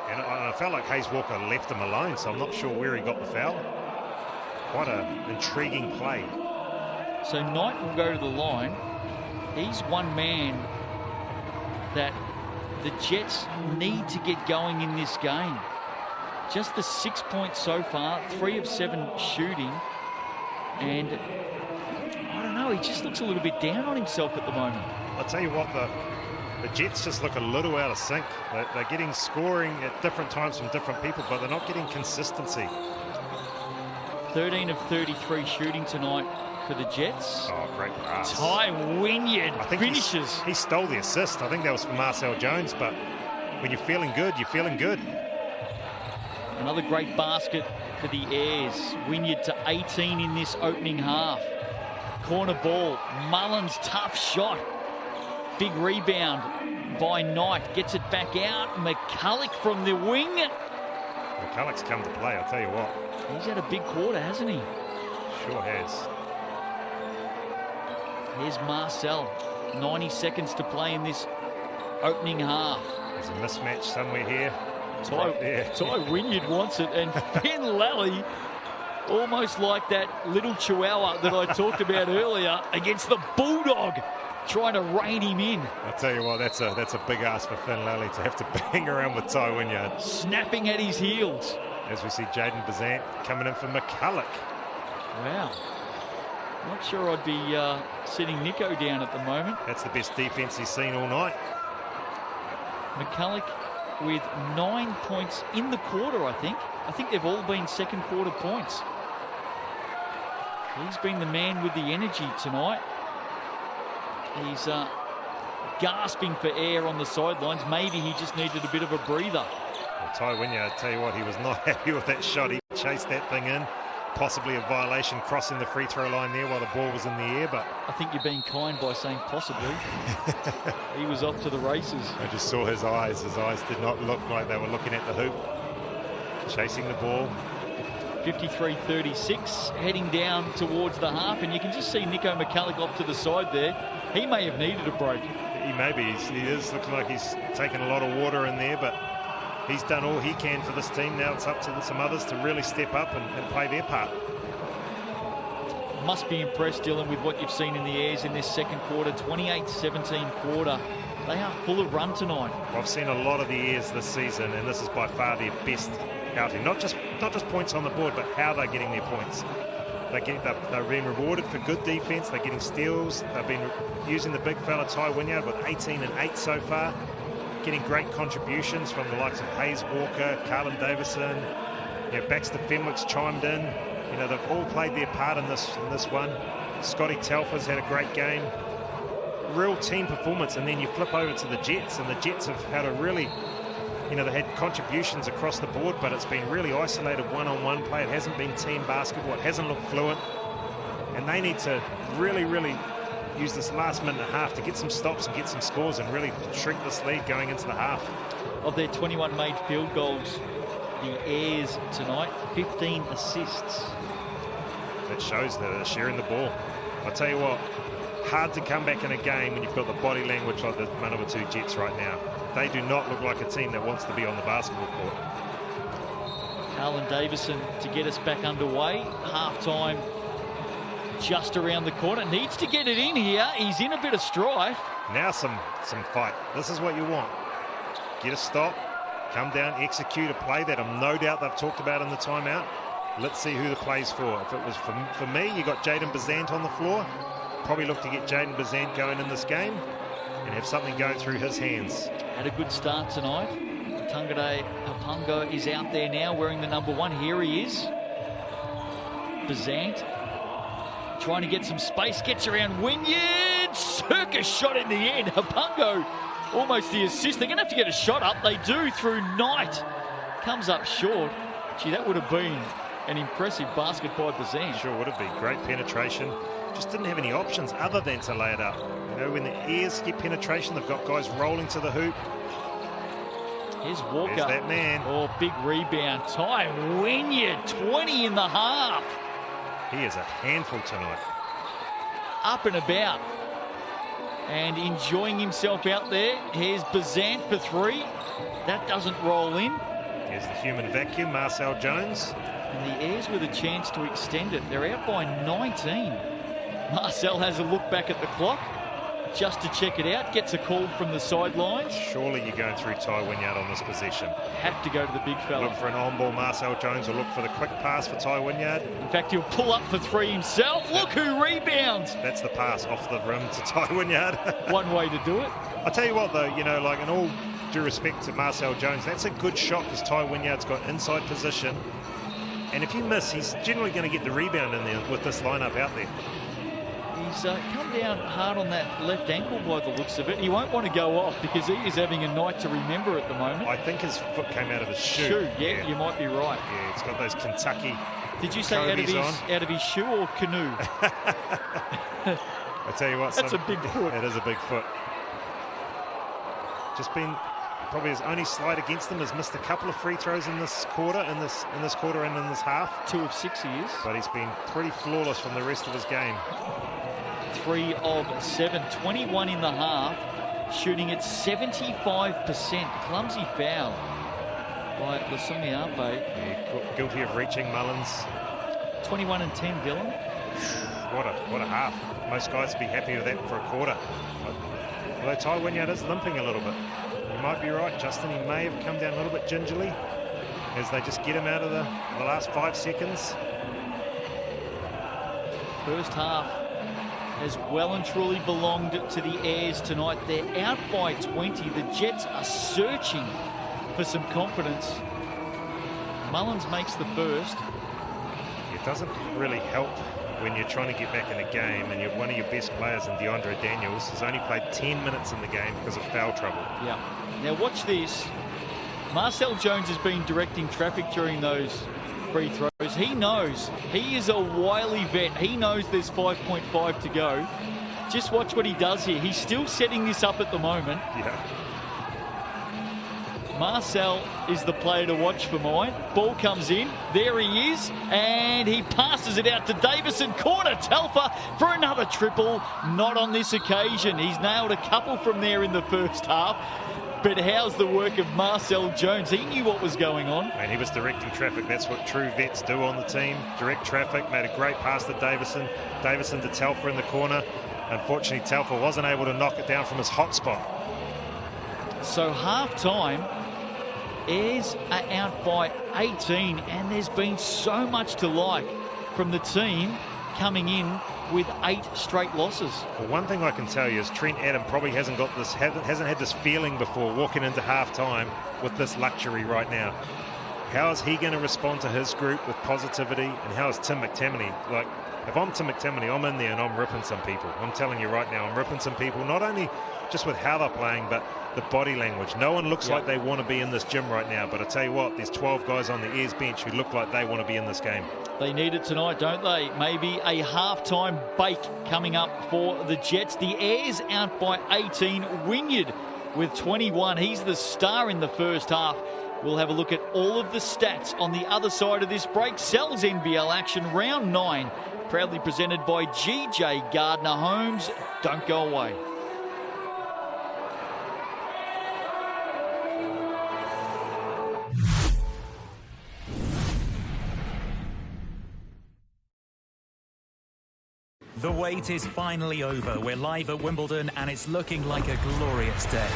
And I felt like Hayes Walker left him alone, so I'm not sure where he got the foul. Quite an intriguing play. So Knight will go to the line. He's one man that the Jets need to get going in this game. Just the 6 points so far, 3 of 7 shooting. And I don't know, he just looks a little bit down on himself at the moment. I'll tell you what, the Jets just look a little out of sync. They're getting scoring at different times from different people, but they're not getting consistency. 13 of 33 shooting tonight for the Jets. Oh, great pass. Ty Wynyard finishes. He stole the assist. I think that was for Marcel Jones, but when you're feeling good, you're feeling good. Another great basket for the Airs. Wynyard to 18 in this opening half. Corner ball. Mullins, tough shot. Big rebound by Knight. Gets it back out. McCulloch from the wing. McCulloch's come to play, I'll tell you what. He's had a big quarter, hasn't he? Sure has. Here's Marcel. 90 seconds to play in this opening half. There's a mismatch somewhere here. Ty Wynyard wants it, and Finn Lally, almost like that little chihuahua that I talked about earlier, against the Bulldog, trying to rein him in. I'll tell you what, that's a big ask for Finn Lally to have to bang around with Ty Wynyard. Snapping at his heels. As we see Jaden Bazant coming in for McCulloch. Wow. Not sure I'd be sitting Nico down at the moment. That's the best defense he's seen all night. McCulloch with 9 points in the quarter, I think. I think they've all been second quarter points. He's been the man with the energy tonight. He's gasping for air on the sidelines. Maybe he just needed a bit of a breather. Well, Ty Wynyard, I tell you what, he was not happy with that shot. He chased that thing in. Possibly a violation crossing the free throw line there while the ball was in the air, but I think you're being kind by saying possibly. He was off to the races. I just saw his eyes. His eyes did not look like they were looking at the hoop. Chasing the ball. 53-36, heading down towards the half, and you can just see Nico McCulloch off to the side there. He may have needed a break. He may be. He is looking like he's taken a lot of water in there, but he's done all he can for this team. Now it's up to some others to really step up and play their part. Must be impressed, Dylan, with what you've seen in the Airs in this second quarter. 28-17 quarter. They are full of run tonight. I've seen a lot of the Airs this season, and this is by far their best outing. Not just points on the board, but how they're getting their points. They're being rewarded for good defense. They're getting steals. They've been using the big fella Ty Wynyard with 18 and 8 so far. Getting great contributions from the likes of Hayes Walker, Carlin Davison, Baxter Fenwick's chimed in. They've all played their part in this one. Scotty Telfer's had a great game. Real team performance, and then you flip over to the Jets, and the Jets have had a really, they had contributions across the board, but it's been really isolated one-on-one play. It hasn't been team basketball. It hasn't looked fluent, and they need to really, really use this last minute and a half to get some stops and get some scores and really shrink this lead going into the half. Of their 21 made field goals, the Airs tonight, 15 assists. That shows that they're sharing the ball. I'll tell you what, hard to come back in a game when you've got the body language like the Manawatu Jets right now. They do not look like a team that wants to be on the basketball court. Carlin Davison to get us back underway. Half-time just around the corner. Needs to get it in here. He's in a bit of strife. Now some fight. This is what you want. Get a stop, come down, execute a play that I'm no doubt they've talked about in the timeout. Let's see who the play's for. If it was for me, you got Jaden Bazant on the floor. Probably look to get Jaden Bazant going in this game and have something going through his hands. Had a good start tonight. Tangare Hapungo is out there now wearing the number 1. Here he is. Bazant trying to get some space, gets around Wynyard. Circus shot in the end. Hapungo almost the assist. They're going to have to get a shot up. They do through Knight. Comes up short. Gee, that would have been an impressive basket by Bazant. Sure would have been. Great penetration. Just didn't have any options other than to lay it up. When the Airs get penetration, they've got guys rolling to the hoop. Here's Walker. There's that man. Oh, big rebound. Ty Wynyard, 20 in the half. He is a handful tonight. Up and about. And enjoying himself out there. Here's Bazant for 3. That doesn't roll in. Here's the human vacuum, Marcel Jones. And the Airs with a chance to extend it. They're out by 19. Marcel has a look back at the clock just to check it out. Gets a call from the sidelines. Surely you're going through Ty Wynyard on this possession. Have to go to the big fella. Look for an on-ball Marcel Jones or look for the quick pass for Ty Wynyard. In fact, he'll pull up for 3 himself. Look who rebounds. That's the pass off the rim to Ty Wynyard. One way to do it. I'll tell you what, though, like in all due respect to Marcel Jones, that's a good shot because Ty Wynyard's got inside position. And if you miss, he's generally going to get the rebound in there with this lineup out there. He's come down hard on that left ankle by the looks of it. He won't want to go off because he is having a night to remember at the moment. I think his foot came out of his shoe. Yeah, you might be right. Yeah, it's got those Kentucky. Did you say out of his shoe or canoe? I tell you what, that's a big foot. It is a big foot. Just been probably his only slide against him. Has missed a couple of free throws in this quarter, in this quarter and in this half. 2 of 6 he is. But he's been pretty flawless from the rest of his game. 3 of 7, 21 in the half, shooting at 75%. Clumsy foul by Lasumi Ape. Yeah, guilty of reaching Mullins. 21 and 10, Dylan. What a half. Most guys would be happy with that for a quarter. Although Ty Wynyard is limping a little bit. You might be right, Justin. He may have come down a little bit gingerly as they just get him out of the last 5 seconds. First half has well and truly belonged to the Airs tonight. They're out by 20. The Jets are searching for some confidence. Mullins makes the first. It doesn't really help when you're trying to get back in a game and one of your best players in DeAndre Daniels has only played 10 minutes in the game because of foul trouble. Yeah. Now watch this. Marcel Jones has been directing traffic during those free throws. He knows. He is a wily vet. He knows there's 5.5 to go. Just watch what he does here. He's still setting this up at the moment. Yeah. Marcel is the player to watch for mine. Ball comes in. There he is. And he passes it out to Davison. Corner, Telfer for another triple. Not on this occasion. He's nailed a couple from there in the first half. But how's the work of Marcel Jones? He knew what was going on. And he was directing traffic. That's what true vets do on the team. Direct traffic. Made a great pass to Davison. Davison to Telfer in the corner. Unfortunately, Telfer wasn't able to knock it down from his hot spot. So half-time, Airs are out by 18, and there's been so much to like from the team coming in with 8 straight losses. Well, one thing I can tell you is Trent Adam probably hasn't had this feeling before walking into half-time with this luxury right now. How is he going to respond to his group with positivity? And how is Tim McTammany? Like, if I'm Tim McTammany, I'm in there and I'm ripping some people. I'm telling you right now, I'm ripping some people, not only just with how they're playing, but the body language. No one looks like they want to be in this gym right now, but I tell you what, there's 12 guys on the Airs bench who look like they want to be in this game. They need it tonight, don't they? Maybe a half-time bake coming up for the Jets. The Airs out by 18. Wynyard with 21. He's the star in the first half. We'll have a look at all of the stats on the other side of this break. Sells NBL action, round 9. Proudly presented by GJ Gardner Homes. Don't go away. The wait is finally over. We're live at Wimbledon and it's looking like a glorious day.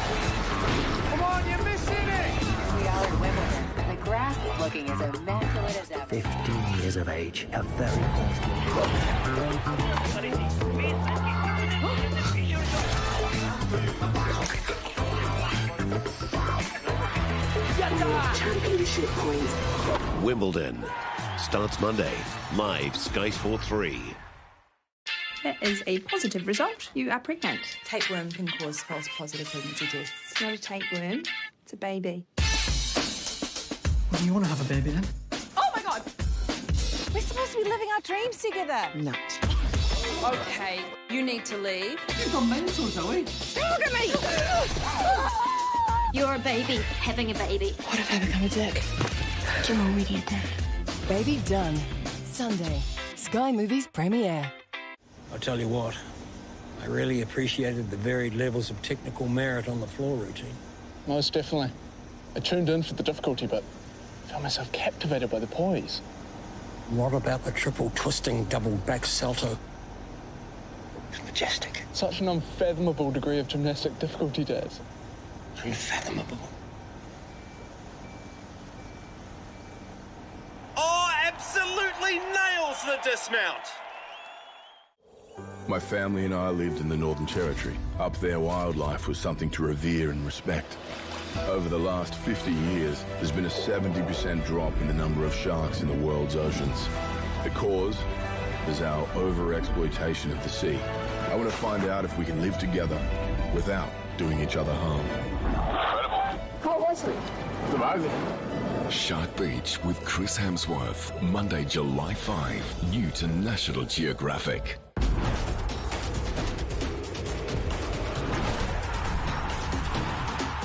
Come on, you're missing it! We are at Wimbledon. The grass is looking as immaculate as ever. 15 years of age, her very first Championship points. Wimbledon starts Monday. Live Sky Sport 3. That is a positive result. You are pregnant. Tapeworm can cause false positive pregnancy tests. It's not a tapeworm. It's a baby. Well, do you want to have a baby then? Oh my God! We're supposed to be living our dreams together. No. Okay, you need to leave. You've got mental, Zoe. Look at me! You're a baby, having a baby. What if I become a dick? You're already a dick. Baby Done. Sunday. Sky Movies premiere. I'll tell you what, I really appreciated the varied levels of technical merit on the floor routine. Most definitely. I tuned in for the difficulty, but found myself captivated by the poise. What about the triple twisting double back salto? It's majestic. Such an unfathomable degree of gymnastic difficulty, Daz. Unfathomable. Oh, absolutely nails the dismount! My family and I lived in the Northern Territory. Up there, wildlife was something to revere and respect. Over the last 50 years, there's been a 70% drop in the number of sharks in the world's oceans. The cause is our over-exploitation of the sea. I want to find out if we can live together without doing each other harm. Incredible. How was it? It's amazing. Shark Beach with Chris Hemsworth. Monday, July 5. New to National Geographic.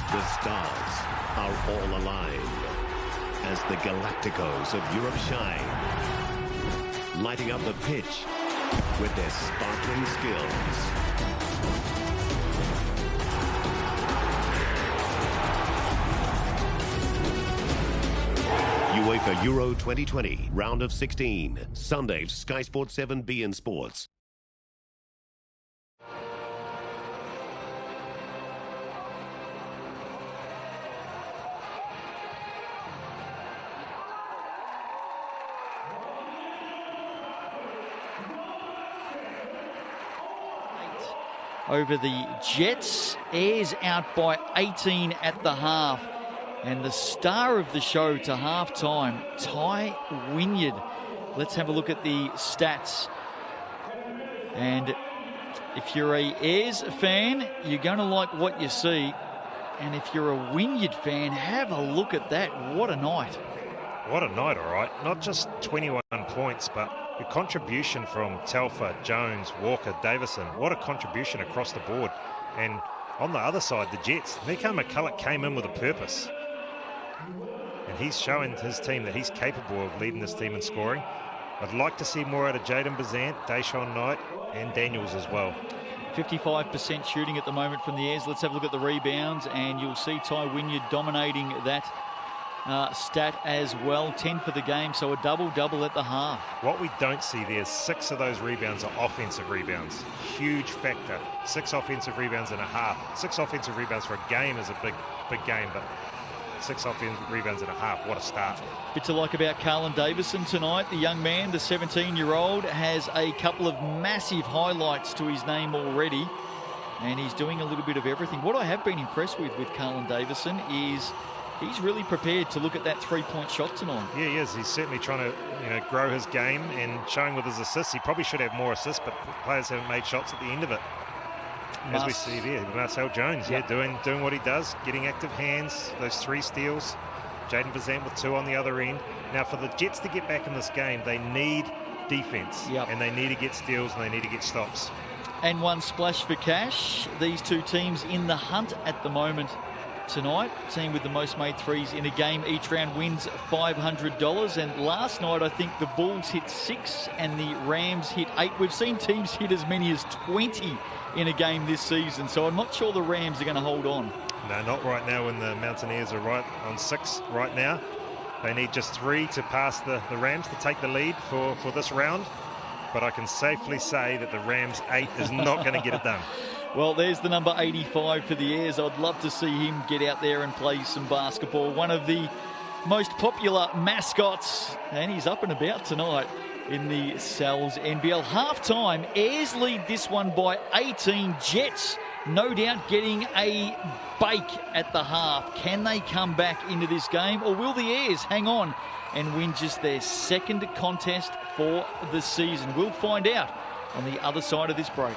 The stars are all aligned as the Galacticos of Europe shine, lighting up the pitch with their sparkling skills. UEFA Euro 2020, round of 16, Sunday, Sky Sport 7 BN Sports. Over the Jets. Airs out by 18 at the half. And the star of the show to half-time, Ty Wynyard. Let's have a look at the stats. And if you're a Ayres fan, you're going to like what you see. And if you're a Wynyard fan, have a look at that. What a night. What a night, all right. Not just 21 points, but the contribution from Telfer, Jones, Walker, Davison. What a contribution across the board. And on the other side, the Jets, Nico McCulloch came in with a purpose. And he's showing his team that he's capable of leading this team in scoring. I'd like to see more out of Jaden Bazant, Deshaun Knight, and Daniels as well. 55% shooting at the moment from the Ayres. Let's have a look at the rebounds, and you'll see Ty Wynyard dominating that stat as well. 10 for the game, so a double-double at the half. What we don't see there is 6 of those rebounds are offensive rebounds. Huge factor. 6 offensive rebounds in a half. 6 offensive rebounds for a game is a big game, but 6 offensive rebounds in a half. What a start. Bit to like about Carlin Davison tonight. The young man, the 17-year-old, has a couple of massive highlights to his name already, and he's doing a little bit of everything. What I have been impressed with Carlin Davison is he's really prepared to look at that three-point shot tonight. Yeah, he is. He's certainly trying to grow his game, and showing with his assists. He probably should have more assists, but players haven't made shots at the end of it. As we see there, Marcel Jones, doing what he does, getting active hands, those 3 steals. Jaden Bazant with 2 on the other end. Now, for the Jets to get back in this game, they need defense, and they need to get steals, and they need to get stops. And 1 splash for cash. These 2 teams in the hunt at the moment tonight. Team with the most made threes in a game each round wins $500. And last night, I think the Bulls hit 6 and the Rams hit 8. We've seen teams hit as many as 20 in a game this season, so I'm not sure the Rams are going to hold on. No, not right now when the Mountaineers are right on 6 right now. They need just 3 to pass the Rams to take the lead for this round. But I can safely say that the Rams 8 is not going to get it done. Well, there's the number 85 for the Ayres. I'd love to see him get out there and play some basketball. One of the most popular mascots, and he's up and about tonight in the Sal's NBL. Half-time, Ayres lead this one by 18. Jets, no doubt, getting a bake at the half. Can they come back into this game, or will the Ayres hang on and win just their 2nd contest for the season? We'll find out on the other side of this break.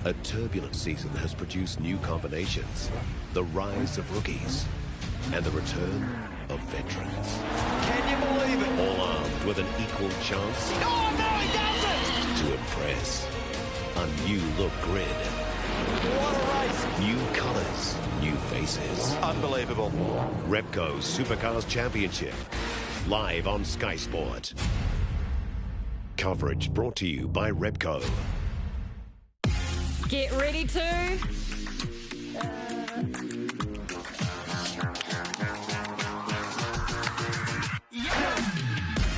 A turbulent season has produced new combinations, the rise of rookies, and the return of veterans. Can you believe it? All armed with an equal chance Oh, no, he doesn't! to impress. A new look grid. What a race! New colors, new faces. Unbelievable. Repco Supercars Championship, live on Sky Sport. Coverage brought to you by Repco. Get ready to...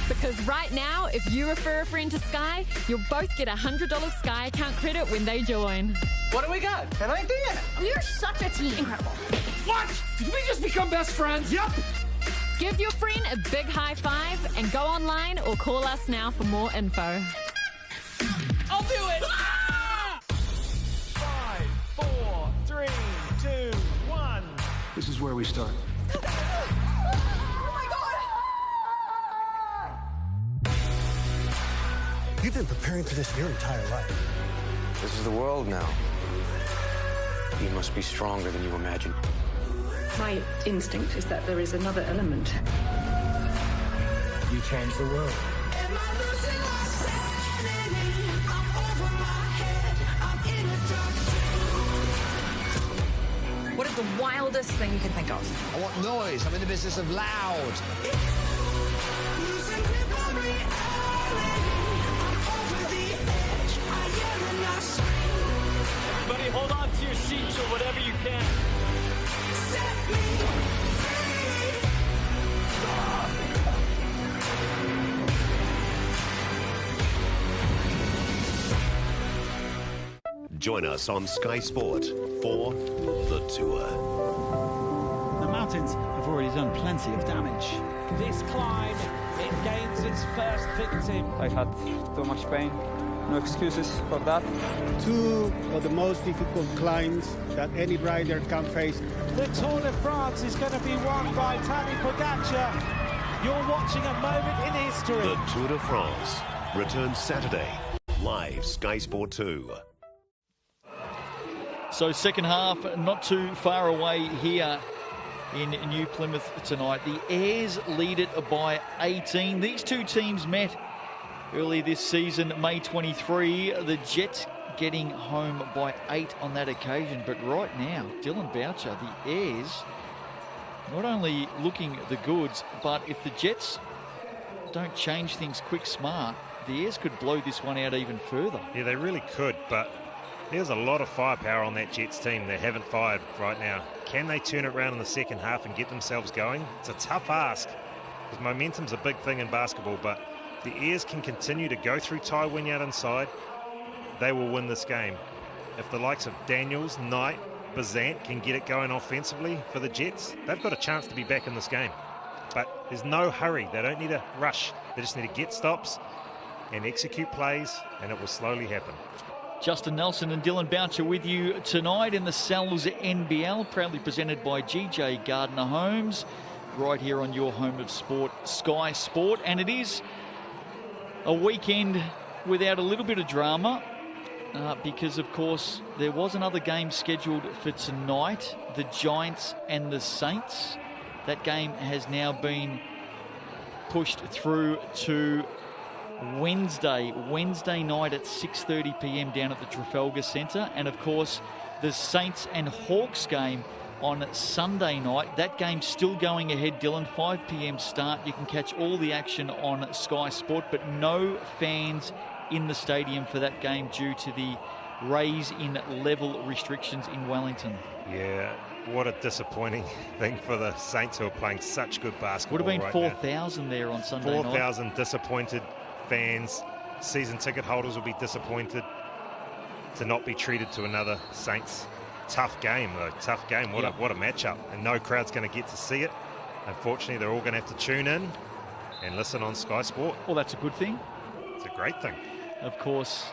Because right now, if you refer a friend to Sky, you'll both get a $100 Sky account credit when they join. What do we got? An idea. We're such a team. Incredible. What? Did we just become best friends? Yep. Give your friend a big high five and go online or call us now for more info. I'll do it. 5, 4, 3, 2, 1. This is where we start. You've been preparing for this your entire life. This is the world now. You must be stronger than you imagine. My instinct is that there is another element. You changed the world. What is the wildest thing you can think of? I want noise. I'm in the business of loud. Everybody hold on to your seats or whatever you can. Join us on Sky Sport for the tour. The mountains have already done plenty of damage. this climb, it gains its first victim. I had too much pain. No excuses for that. Two of the most difficult climbs that any rider can face. The Tour de France is going to be won by Tadej Pogačar. You're watching a moment in history. The Tour de France returns Saturday. Live Sky Sport 2. So second half, not too far away here in New Plymouth tonight. The Airs lead it by 18. These two teams met early this season, May 23. The Jets getting home by 8 on that occasion. But right now, Dylan Boucher, the Airs, not only looking the goods, but if the Jets don't change things quick smart, the Airs could blow this one out even further. Yeah, they really could, but there's a lot of firepower on that Jets team. They haven't fired right now. Can they turn it around in the second half and get themselves going? It's a tough ask because momentum's a big thing in basketball, but the Airs can continue to go through Ty Wynyard inside. They will win this game. If the likes of Daniels, Knight, Bazant can get it going offensively for the Jets, they've got a chance to be back in this game. But there's no hurry. They don't need to rush. They just need to get stops and execute plays, and it will slowly happen. Justin Nelson and Dylan Boucher with you tonight in the Sal's NBL, proudly presented by GJ Gardner Homes, right here on your home of sport, Sky Sport. And it is a weekend without a little bit of drama because, of course, there was another game scheduled for tonight, the Giants and the Saints. That game has now been pushed through to Wednesday night at 6:30 p.m. down at the Trafalgar Centre. And of course the Saints and Hawks game on Sunday night. That game's still going ahead, Dylan. 5 p.m. start. You can catch all the action on Sky Sport, but no fans in the stadium for that game due to the raise in level restrictions in Wellington. Yeah, what a disappointing thing for the Saints, who are playing such good basketball. Would have been right 4,000 there on Sunday night. 4,000 disappointed fans. Season ticket holders will be disappointed to not be treated to another Saints. Tough game, though. Tough game. What a matchup. And no crowd's going to get to see it. Unfortunately, they're all going to have to tune in and listen on Sky Sport. Well, that's a good thing. It's a great thing. Of course,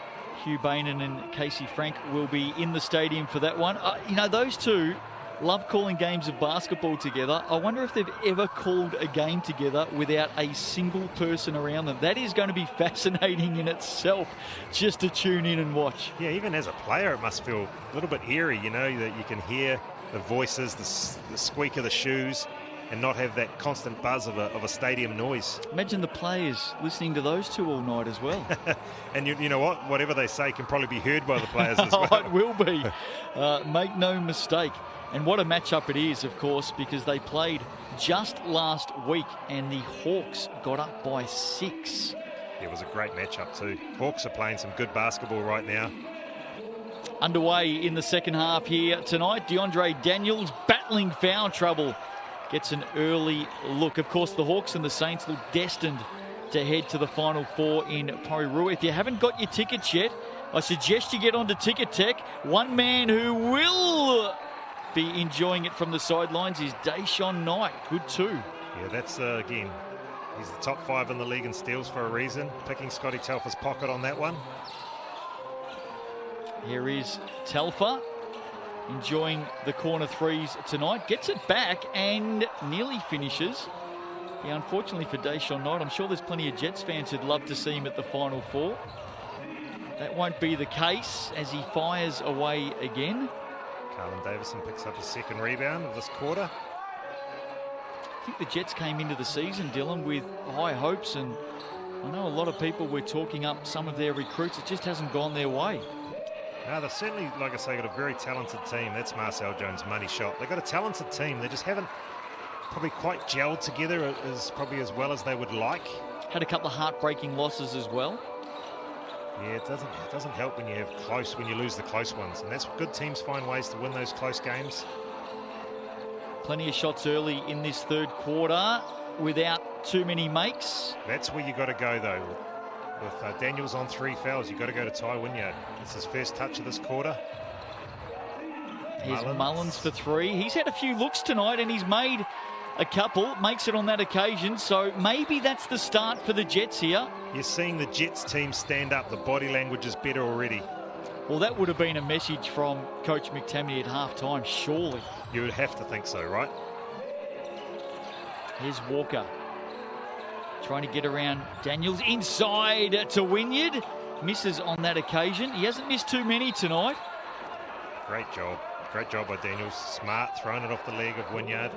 Hugh Bainan and Casey Frank will be in the stadium for that one. You know, those two love calling games of basketball together. I wonder if they've ever called a game together without a single person around them. That is going to be fascinating in itself, just to tune in and watch. Yeah, even as a player, it must feel a little bit eerie, you know, that you can hear the voices, the squeak of the shoes, and not have that constant buzz of a stadium noise. Imagine the players listening to those two all night as well. And you know what? Whatever they say can probably be heard by the players as well. It will be. Make no mistake. And what a matchup it is, of course, because they played just last week and the Hawks got up by 6. It was a great matchup too. Hawks are playing some good basketball right now. Underway in the second half here tonight. DeAndre Daniels battling foul trouble. Gets an early look. Of course, the Hawks and the Saints look destined to head to the Final Four in Porirua. If you haven't got your tickets yet, I suggest you get onto Ticket Tech. One man who will be enjoying it from the sidelines is Deshaun Knight. Good too. Yeah, that's again, he's the top 5 in the league in steals for a reason. Picking Scotty Telfa's pocket on that one. Here is Telfa enjoying the corner threes tonight. Gets it back and nearly finishes. Yeah, unfortunately for Deshaun Knight, I'm sure there's plenty of Jets fans who'd love to see him at the Final Four. That won't be the case as he fires away again. Carlin Davison picks up his second rebound of this quarter. I think the Jets came into the season, Dylan, with high hopes, and I know a lot of people were talking up some of their recruits. It just hasn't gone their way. No, they've certainly, like I say, got a very talented team. That's Marcel Jones' money shot. They've got a talented team. They just haven't probably quite gelled together as well as they would like. Had a couple of heartbreaking losses as well. Yeah, it doesn't help when you lose the close ones, and that's good teams find ways to win those close games. Plenty of shots early in this third quarter without too many makes. That's where you got to go though. With Daniels on 3 fouls, you've got to go to Ty Wynyard. It's his first touch of this quarter. Here's Mullins for 3. He's had a few looks tonight and he's made a couple, makes it on that occasion. So maybe that's the start for the Jets here. You're seeing the Jets team stand up. The body language is better already. Well, that would have been a message from Coach McTamaney at half-time, surely. You would have to think so, right? Here's Walker. Trying to get around Daniels. Inside to Wynyard. Misses on that occasion. He hasn't missed too many tonight. Great job. Great job by Daniels. Smart, throwing it off the leg of Wynyard.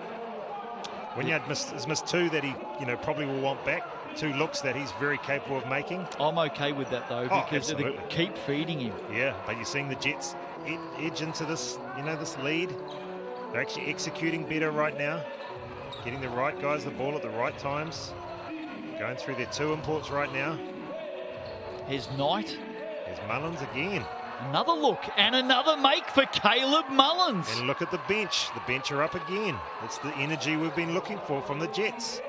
Wynyard has missed two that he, probably will want back. Two looks that he's very capable of making. I'm okay with that, though, because they keep feeding him. Yeah, but you're seeing the Jets edge into this, this lead. They're actually executing better right now. Getting the right guys the ball at the right times. Going through their two imports right now. Here's Knight. Here's Mullins again. Another look and another make for Caleb Mullins. And look at the bench. The bench are up again. It's the energy we've been looking for from the Jets.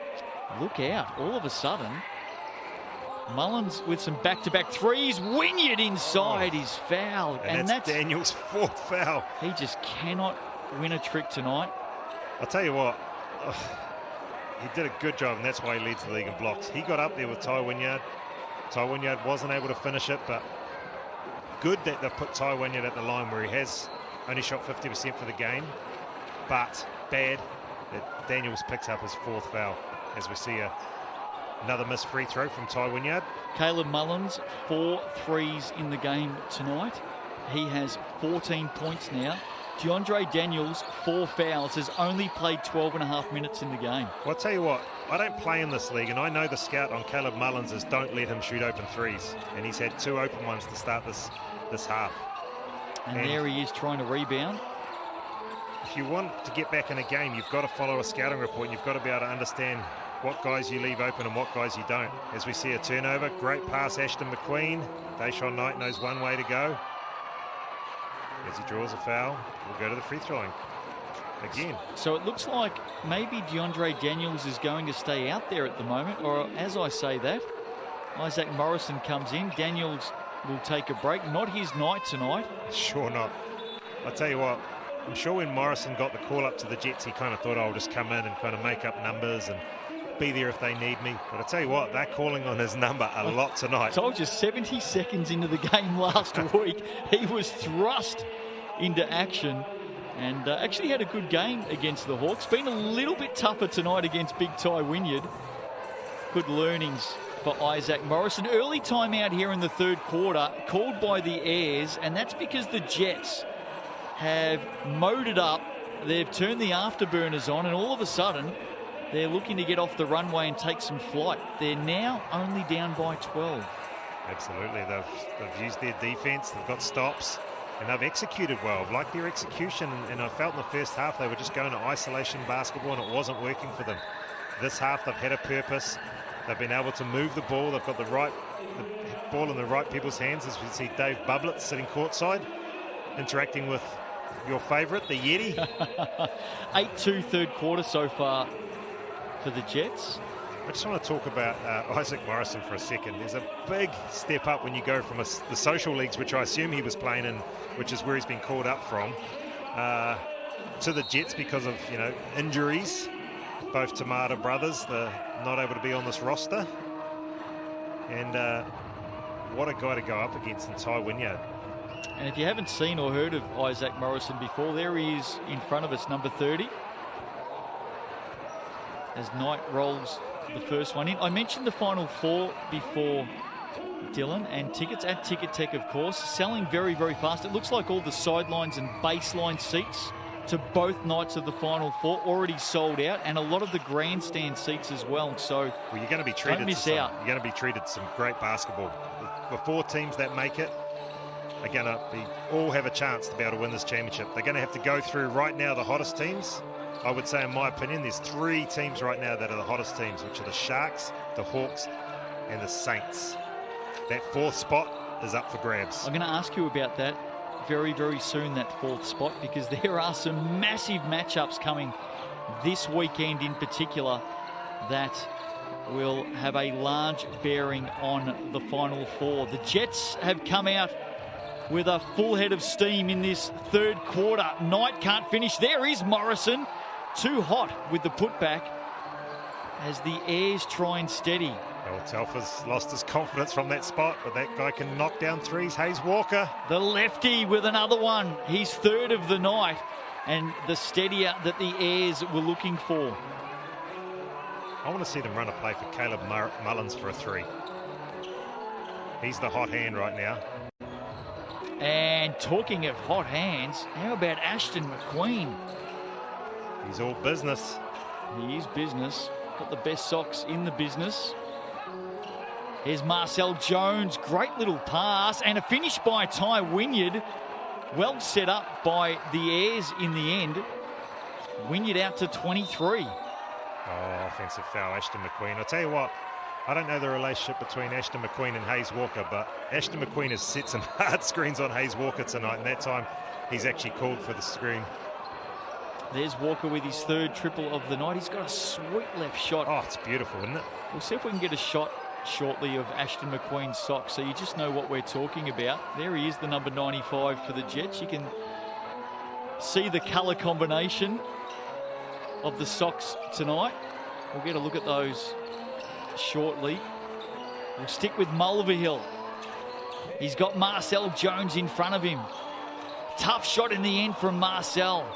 Look out. All of a sudden, Mullins with some back-to-back threes. Wynyard inside is fouled. And that's Daniels' fourth foul. He just cannot win a trick tonight. I'll tell you what. He did a good job, and that's why he leads the league in blocks. He got up there with Ty Wynyard. Ty Wynyard wasn't able to finish it, but good that they've put Ty Wynyard at the line where he has only shot 50% for the game. But bad that Daniels picks up his fourth foul as we see another missed free throw from Ty Wynyard. Caleb Mullins, 4 threes in the game tonight. He has 14 points now. DeAndre Daniels, 4 fouls, has only played 12.5 minutes in the game. Well, I'll tell you what, I don't play in this league, and I know the scout on Caleb Mullins is don't let him shoot open threes. And he's had 2 open ones to start this half. And there he is trying to rebound. If you want to get back in a game, you've got to follow a scouting report, and you've got to be able to understand what guys you leave open and what guys you don't. As we see a turnover, great pass, Ashton McQueen. Deshaun Knight knows one way to go. As he draws a foul, we'll go to the free throw line again. So it looks like maybe DeAndre Daniels is going to stay out there at the moment, or as I say that, Isaac Morrison comes in. Daniels will take a break. Not his night tonight. Sure not. I'll tell you what, I'm sure when Morrison got the call up to the Jets, he kind of thought, I'll just come in and kind of make up numbers and be there if they need me. But I tell you what, they're calling on his number a lot tonight. I told you, 70 seconds into the game last week, he was thrust into action and actually had a good game against the Hawks. Been a little bit tougher tonight against Big Ty Wynyard. Good learnings for Isaac Morrison. Early timeout here in the third quarter, called by the Airs, and that's because the Jets have mowed it up. They've turned the afterburners on, and all of a sudden, they're looking to get off the runway and take some flight. They're now only down by 12. Absolutely. They've used their defense. They've got stops, and they've executed well. Like their execution, and I felt in the first half they were just going to isolation basketball, and it wasn't working for them. This half, they've had a purpose. They've been able to move the ball. They've got the ball in the right people's hands, as we see Dave Bublett sitting courtside, interacting with your favourite, the Yeti. 8-2 third quarter so far for the Jets. I just want to talk about Isaac Morrison for a second. There's a big step up when you go from the social leagues, which I assume he was playing in, which is where he's been called up from, to the Jets because of injuries. Both Tamata brothers, they're not able to be on this roster. And what a guy to go up against in Ty Wynyard. And if you haven't seen or heard of Isaac Morrison before, there he is in front of us, number 30. As Knight rolls the first one in. I mentioned the Final Four before, Dylan, and tickets at Ticket Tech, of course, selling very, very fast. It looks like all the sidelines and baseline seats to both nights of the Final Four already sold out, and a lot of the grandstand seats as well. So you're going to be treated. Don't miss out. You're going to be treated some great basketball. The 4 teams that make it are going to all have a chance to be able to win this championship. They're going to have to go through right now the hottest teams. I would say, in my opinion, there's 3 teams right now that are the hottest teams, which are the Sharks, the Hawks, and the Saints. That 4th spot is up for grabs. I'm going to ask you about that very, very soon, that 4th spot, because there are some massive matchups coming this weekend in particular that will have a large bearing on the Final Four. The Jets have come out with a full head of steam in this third quarter. Knight can't finish. There is Morrison. too hot with the putback as the Airs try and steady. Well, Telfa's lost his confidence from that spot, but that guy can knock down threes. Hayes Walker. The lefty with another one. He's third of the night, and the steadier that the Airs were looking for. I want to see them run a play for Caleb Mullins for a three. He's the hot hand right now. And talking of hot hands, how about Ashton McQueen? He's all business. He is business. Got the best socks in the business. Here's Marcel Jones. Great little pass. And a finish by Ty Wynyard. Well set up by the Airs in the end. Wynyard out to 23. Oh, offensive foul, Ashton McQueen. I'll tell you what, I don't know the relationship between Ashton McQueen and Hayes Walker, but Ashton McQueen has set some hard screens on Hayes Walker tonight, and that time he's actually called for the screen. There's Walker with his third triple of the night. He's got a sweet left shot. Oh, it's beautiful, isn't it? We'll see if we can get a shot shortly of Ashton McQueen's socks, so you just know what we're talking about. There he is, the number 95 for the Jets. You can see the colour combination of the socks tonight. We'll get a look at those shortly. We'll stick with Mulvihill. He's got Marcel Jones in front of him. Tough shot in the end from Marcel.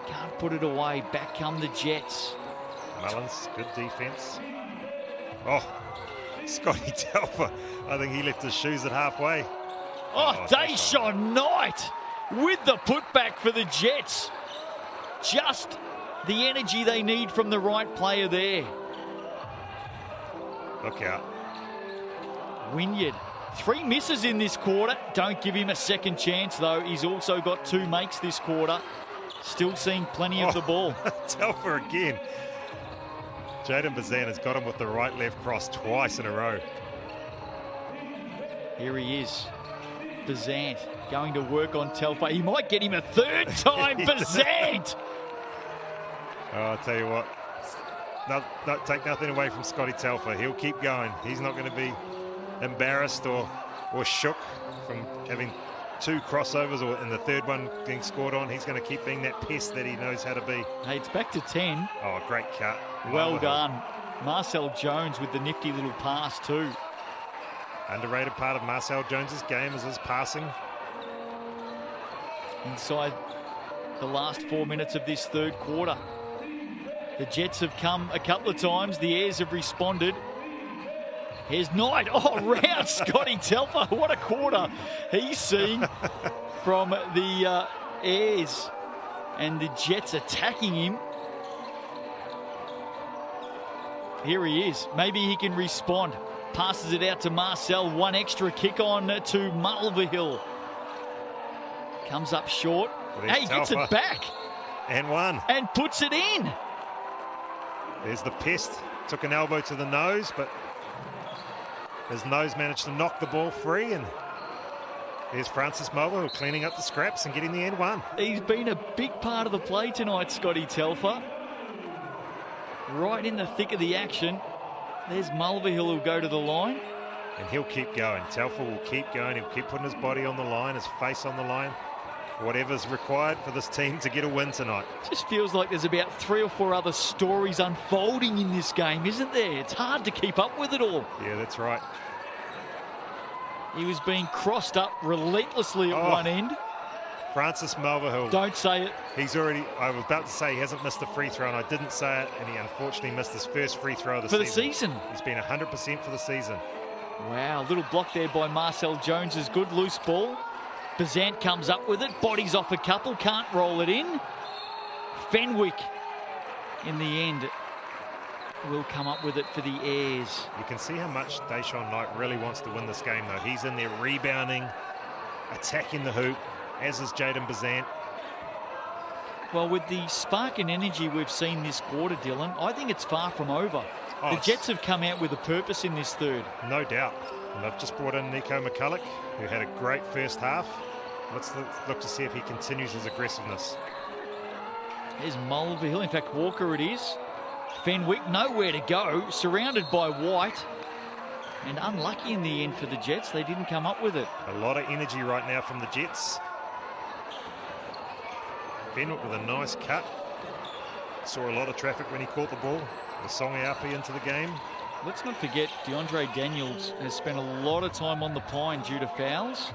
Can't put it away. Back come the Jets. Mullins, good defense. Oh, Scotty Telfer. I think he left his shoes at halfway. Oh, Deshaun Knight with the putback for the Jets. Just the energy they need from the right player there. Look out. Wynyard. 3 misses in this quarter. Don't give him a second chance, though. He's also got 2 makes this quarter. Still seeing plenty of the ball. Telfer again. Jaden Bazan has got him with the right-left cross twice in a row. Here he is. Bazant going to work on Telfer. He might get him a third time. Bazant! Oh, I'll tell you what. No, take nothing away from Scotty Telfer. He'll keep going. He's not going to be embarrassed or shook from having 2 crossovers or in the third one being scored on. He's going to keep being that pest that he knows how to be. Hey, it's back to 10. Oh, great cut. Well done. Marcel Jones with the nifty little pass too. Underrated part of Marcel Jones's game is his passing. Inside the last 4 minutes of this third quarter. The Jets have come a couple of times. The Airs have responded. Here's Knight. Oh, round Scotty Telfer. What a quarter he's seen from the Airs. And the Jets attacking him. Here he is. Maybe he can respond. Passes it out to Marcel. 1 extra kick on to Mulvihill. Comes up short. Well, hey, he gets it back. And 1. And puts it in. There's the pest. Took an elbow to the nose, but his nose managed to knock the ball free. And there's Francis Mulvihill cleaning up the scraps and getting the end 1. He's been a big part of the play tonight, Scotty Telfer. Right in the thick of the action. There's Mulvihill who'll go to the line. And he'll keep going. Telfer will keep going. He'll keep putting his body on the line, his face on the line. Whatever's required for this team to get a win tonight. Just feels like there's about 3 or 4 other stories unfolding in this game, isn't there? It's hard to keep up with it all. Yeah, that's right. He was being crossed up relentlessly at one end. Francis Mulvihill. Don't say it. He's already, I was about to say he hasn't missed a free throw, and I didn't say it, and he unfortunately missed his first free throw of the season. He's been 100% for the season. Wow, little block there by Marcel Jones is good. Loose ball. Bazant comes up with it, bodies off a couple, can't roll it in. Fenwick, in the end, will come up with it for the Airs. You can see how much Deshaun Knight really wants to win this game, though. He's in there rebounding, attacking the hoop, as is Jaden Bazant. Well, with the spark and energy we've seen this quarter, Dylan, I think it's far from over. The Jets have come out with a purpose in this third. No doubt. And they've just brought in Nico McCulloch, who had a great first half. Let's look to see if he continues his aggressiveness. There's Mulvihill. In fact, Walker it is. Fenwick nowhere to go, surrounded by White. And unlucky in the end for the Jets. They didn't come up with it. A lot of energy right now from the Jets. Fenwick with a nice cut. saw a lot of traffic when he caught the ball. The Songiapi into the game. Let's not forget DeAndre Daniels has spent a lot of time on the pine due to fouls.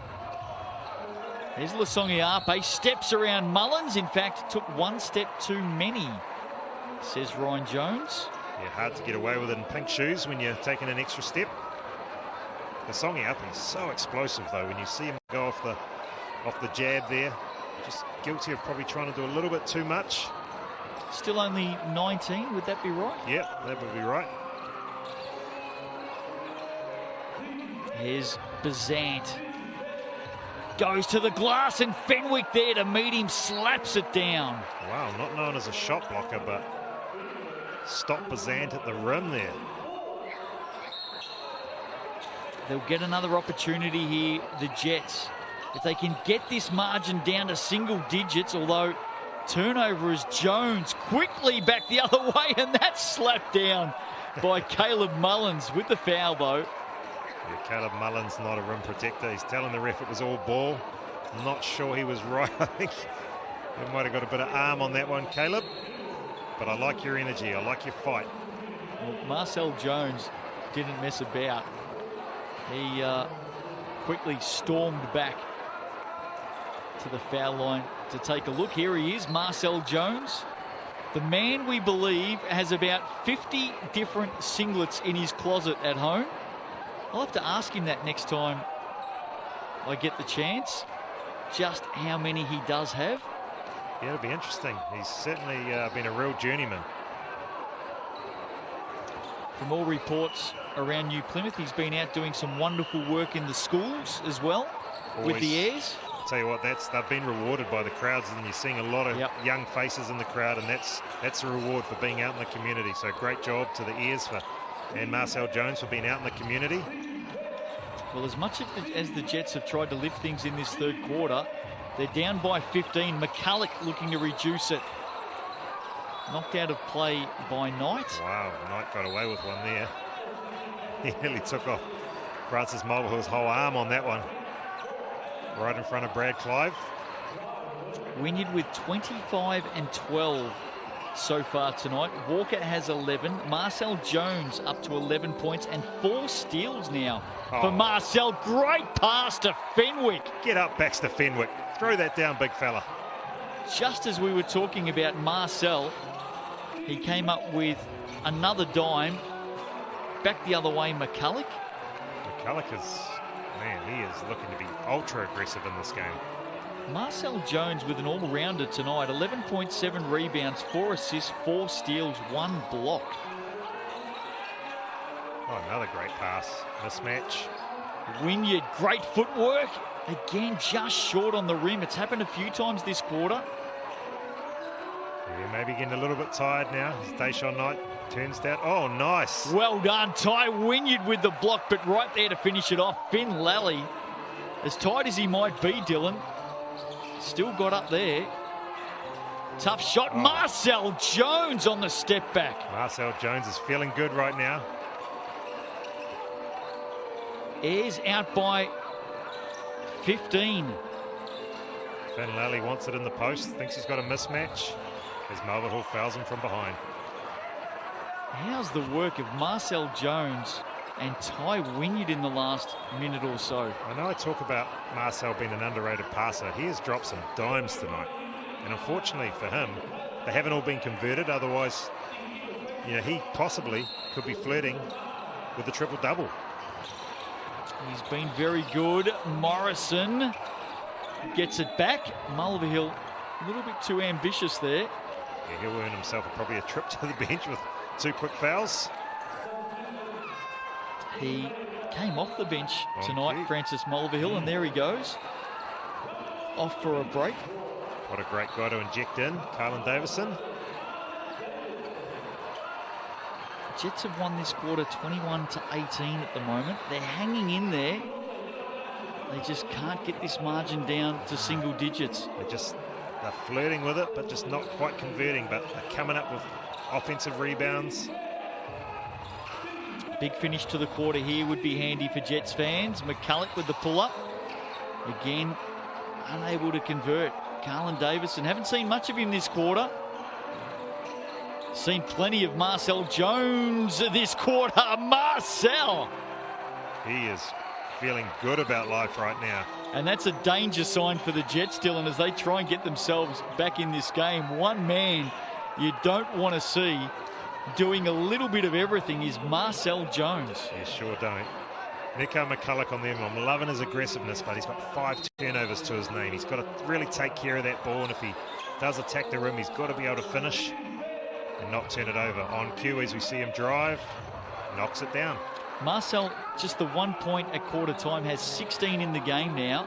There's Lasongiape, steps around Mullins. In fact, took one step too many, says Ryan Jones. Yeah, hard to get away with it in pink shoes when you're taking an extra step. Lasongiape is so explosive though. When you see him go off the jab there, just guilty of probably trying to do a little bit too much. Still only 19, would that be right? Yeah, that would be right. Here's Bazant. Goes to the glass and Fenwick there to meet him, slaps it down. Wow, not known as a shot blocker, but stop Bazant at the rim there. They'll get another opportunity here, the Jets. If they can get this margin down to single digits, although turnover is Jones quickly back the other way, and that's slapped down by Caleb Mullins with the foul though. Yeah, Caleb Mullins not a rim protector. He's telling the ref it was all ball. Not sure he was right. I think he might have got a bit of arm on that one, Caleb. But I like your energy. I like your fight. Well, Marcel Jones didn't mess about. He quickly stormed back to the foul line to take a look. Here he is, Marcel Jones. The man we believe has about 50 different singlets in his closet at home. I'll have to ask him that next time I get the chance, just how many he does have. Yeah, it'll be interesting. He's certainly been a real journeyman. From all reports around New Plymouth, he's been out doing some wonderful work in the schools as well. Always, with the Airs. Tell you what, they've been rewarded by the crowds, and you're seeing a lot of young faces in the crowd, and that's a reward for being out in the community. So great job to the Airs and Marcel Jones for being out in the community. Well, as much as the Jets have tried to lift things in this third quarter, they're down by 15. McCulloch looking to reduce it. Knocked out of play by Knight. Wow, Knight got away with one there. He nearly took off Francis Mulvihill's whole arm on that one. Right in front of Brad Clive. Wynyard with 25 and 12 so far tonight. Walker has 11. Marcel Jones up to 11 points and 4 steals now for Marcel. Great pass to Fenwick. Get up, Baxter Fenwick. Throw that down, big fella. Just as we were talking about Marcel, he came up with another dime. Back the other way, McCulloch. McCulloch is, man, he is looking to be ultra aggressive in this game. Marcel Jones with an all-rounder tonight. 11.7 rebounds, 4 assists, 4 steals, 1 block. Oh, another great pass. Mismatch. Wynyard, great footwork. Again, just short on the rim. It's happened a few times this quarter. Yeah, maybe getting a little bit tired now. Deshaun Knight turns down. Oh, nice. Well done, Ty Wynyard with the block, but right there to finish it off. Finn Lally, as tight as he might be, Dylan, still got up there. Tough shot. Marcel Jones on the step back. Marcel Jones is feeling good right now. Ayres out by 15. Finn Lally wants it in the post. Thinks he's got a mismatch as Mulvihill fouls him from behind. How's the work of Marcel Jones and Ty Wynyard in the last minute or so? I know I talk about Marcel being an underrated passer. He has dropped some dimes tonight. And unfortunately for him, they haven't all been converted. Otherwise, you know, he possibly could be flirting with the triple-double. He's been very good. Morrison gets it back. Mulvihill a little bit too ambitious there. Yeah, he'll earn himself probably a trip to the bench with 2 quick fouls. He came off the bench tonight, Francis Mulvihill, and there he goes. Off for a break. What a great guy to inject in, Carlin Davison. Jets have won this quarter 21-18 at the moment. They're hanging in there. They just can't get this margin down to single digits. They're flirting with it, but just not quite converting. But they're coming up with offensive rebounds. Big finish to the quarter here would be handy for Jets fans. McCulloch with the pull-up. Again, unable to convert. Carlin Davison, haven't seen much of him this quarter. Seen plenty of Marcel Jones this quarter. Marcel! He is feeling good about life right now. And that's a danger sign for the Jets, Dylan, as they try and get themselves back in this game. One man you don't want to see doing a little bit of everything is Marcel Jones. You sure don't. Nico McCulloch on them. I'm loving his aggressiveness, but he's got 5 turnovers to his name. He's got to really take care of that ball, and if he does attack the rim, he's got to be able to finish and not turn it over. On cue, as we see him drive, knocks it down. Marcel, just the 1 point at quarter time, has 16 in the game now.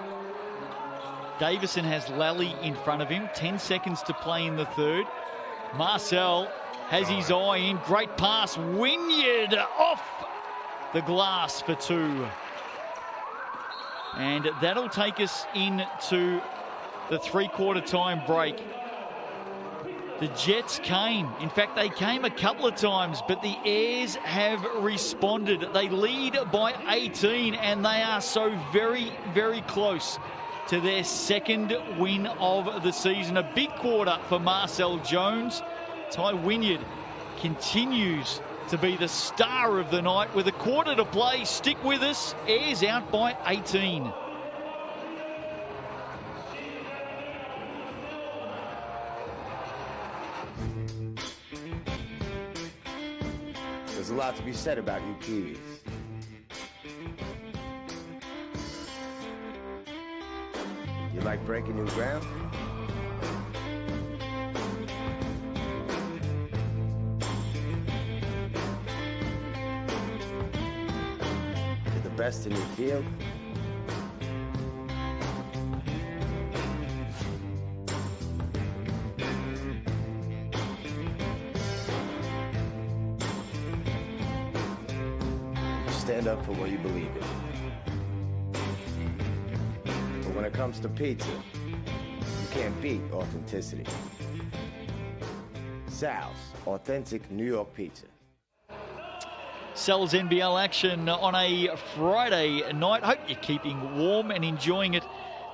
Davison has Lally in front of him. 10 seconds to play in the third. Marcel has his eye in. Great pass. Wynyard off the glass for 2. And that'll take us into the 3-quarter time break. The Jets came. In fact, they came a couple of times, but the Airs have responded. They lead by 18, and they are so very, very close to their second win of the season. A big quarter for Marcel Jones. Ty Wynyard continues to be the star of the night with a quarter to play. Stick with us. Airs out by 18. There's a lot to be said about you Kiwis. You like breaking new ground? You're the best in your field? Stand up for what you believe in. But when it comes to pizza, you can't beat authenticity. Sal's Authentic New York Pizza. Sal's NBL action on a Friday night. Hope you're keeping warm and enjoying it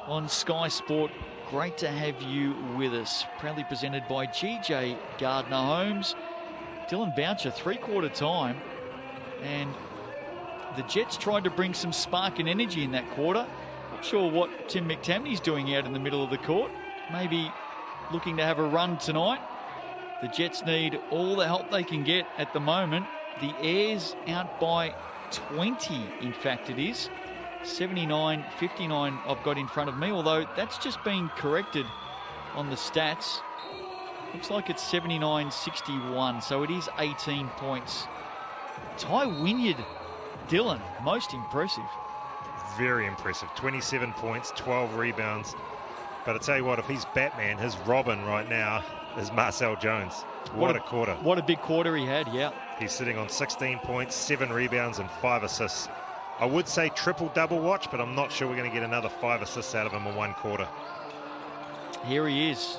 on Sky Sport. Great to have you with us. Proudly presented by GJ Gardner Homes. Dylan Boucher, 3-quarter time. And the Jets tried to bring some spark and energy in that quarter. Not sure what Tim McTammany's doing out in the middle of the court. Maybe looking to have a run tonight. The Jets need all the help they can get at the moment. The Airs out by 20, in fact it is. 79-59 I've got in front of me, although that's just been corrected on the stats. Looks like it's 79-61, so it is 18 points. Ty Wynyard, Dylan, most impressive. Very impressive. 27 points, 12 rebounds. But I tell you what, if he's Batman, his Robin right now is Marcel Jones. What a quarter. What a big quarter he had, yeah. He's sitting on 16 points, 7 rebounds and 5 assists. I would say triple-double watch, but I'm not sure we're going to get another 5 assists out of him in 1 quarter. Here he is.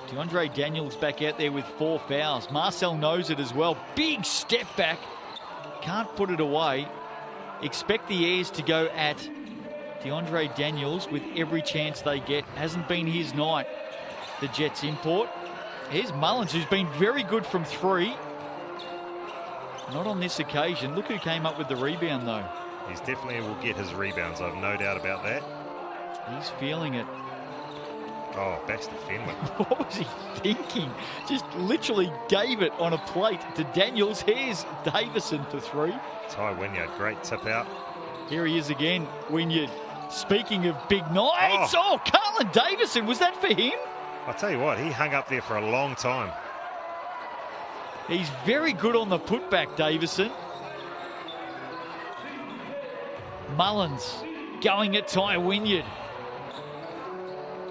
DeAndre Daniels back out there with 4 fouls. Marcel knows it as well. Big step back. Can't put it away. Expect the Airs to go at DeAndre Daniels with every chance they get. Hasn't been his night. The Jets import. Here's Mullins, who's been very good from 3. Not on this occasion. Look who came up with the rebound, though. He's definitely will get his rebounds. I've no doubt about that. He's feeling it. Oh, Baxter Fenwick. What was he thinking? Just literally gave it on a plate to Daniels. Here's Davison for 3. Ty Wynyard, great tip out. Here he is again, Wynyard. Speaking of big nights, Carlin Davison, was that for him? I'll tell you what, he hung up there for a long time. He's very good on the putback, Davison. Mullins going at Ty Wynyard.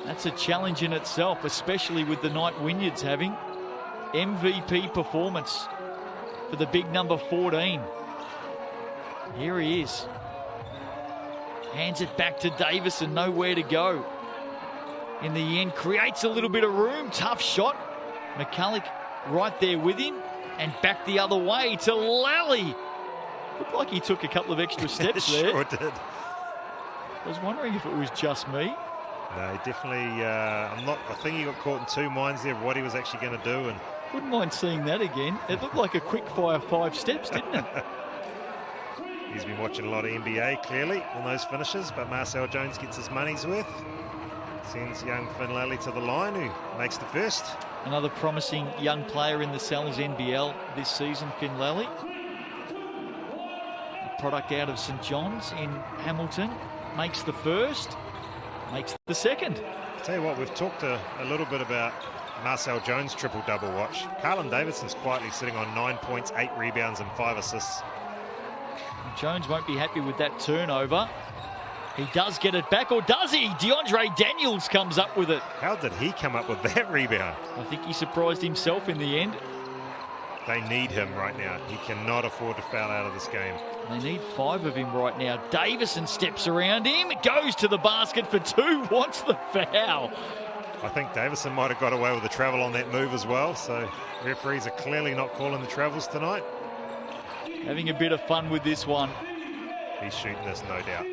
That's a challenge in itself, especially with the night Wynyard's having. MVP performance for the big number 14. Here he is. Hands it back to Davison, nowhere to go. In the end, creates a little bit of room. Tough shot. McCulloch right there with him. And back the other way to Lally. Looked like he took a couple of extra steps there. Sure did. I was wondering if it was just me. No, definitely. I think he got caught in 2 minds there of what he was actually going to do, and Wouldn't mind seeing that again. It looked like a quick fire 5 steps, didn't it? He's been watching a lot of NBA, clearly, in those finishes, but Marcel Jones gets his money's worth. Sends young Finlelli to the line, who makes the first. Another promising young player in the Sal's NBL this season, Finlelli. A product out of St John's in Hamilton. Makes the first, makes the second. I'll tell you what, we've talked a little bit about Marcel Jones' triple-double watch. Carlin Davidson's quietly sitting on 9 points, 8 rebounds and 5 assists. Jones won't be happy with that turnover. He does get it back, or does he? DeAndre Daniels comes up with it. How did he come up with that rebound? I think he surprised himself in the end. They need him right now. He cannot afford to foul out of this game. They need 5 of him right now. Davison steps around him, goes to the basket for 2, wants the foul. I think Davison might have got away with the travel on that move as well, so referees are clearly not calling the travels tonight. Having a bit of fun with this one. He's shooting this, no doubt.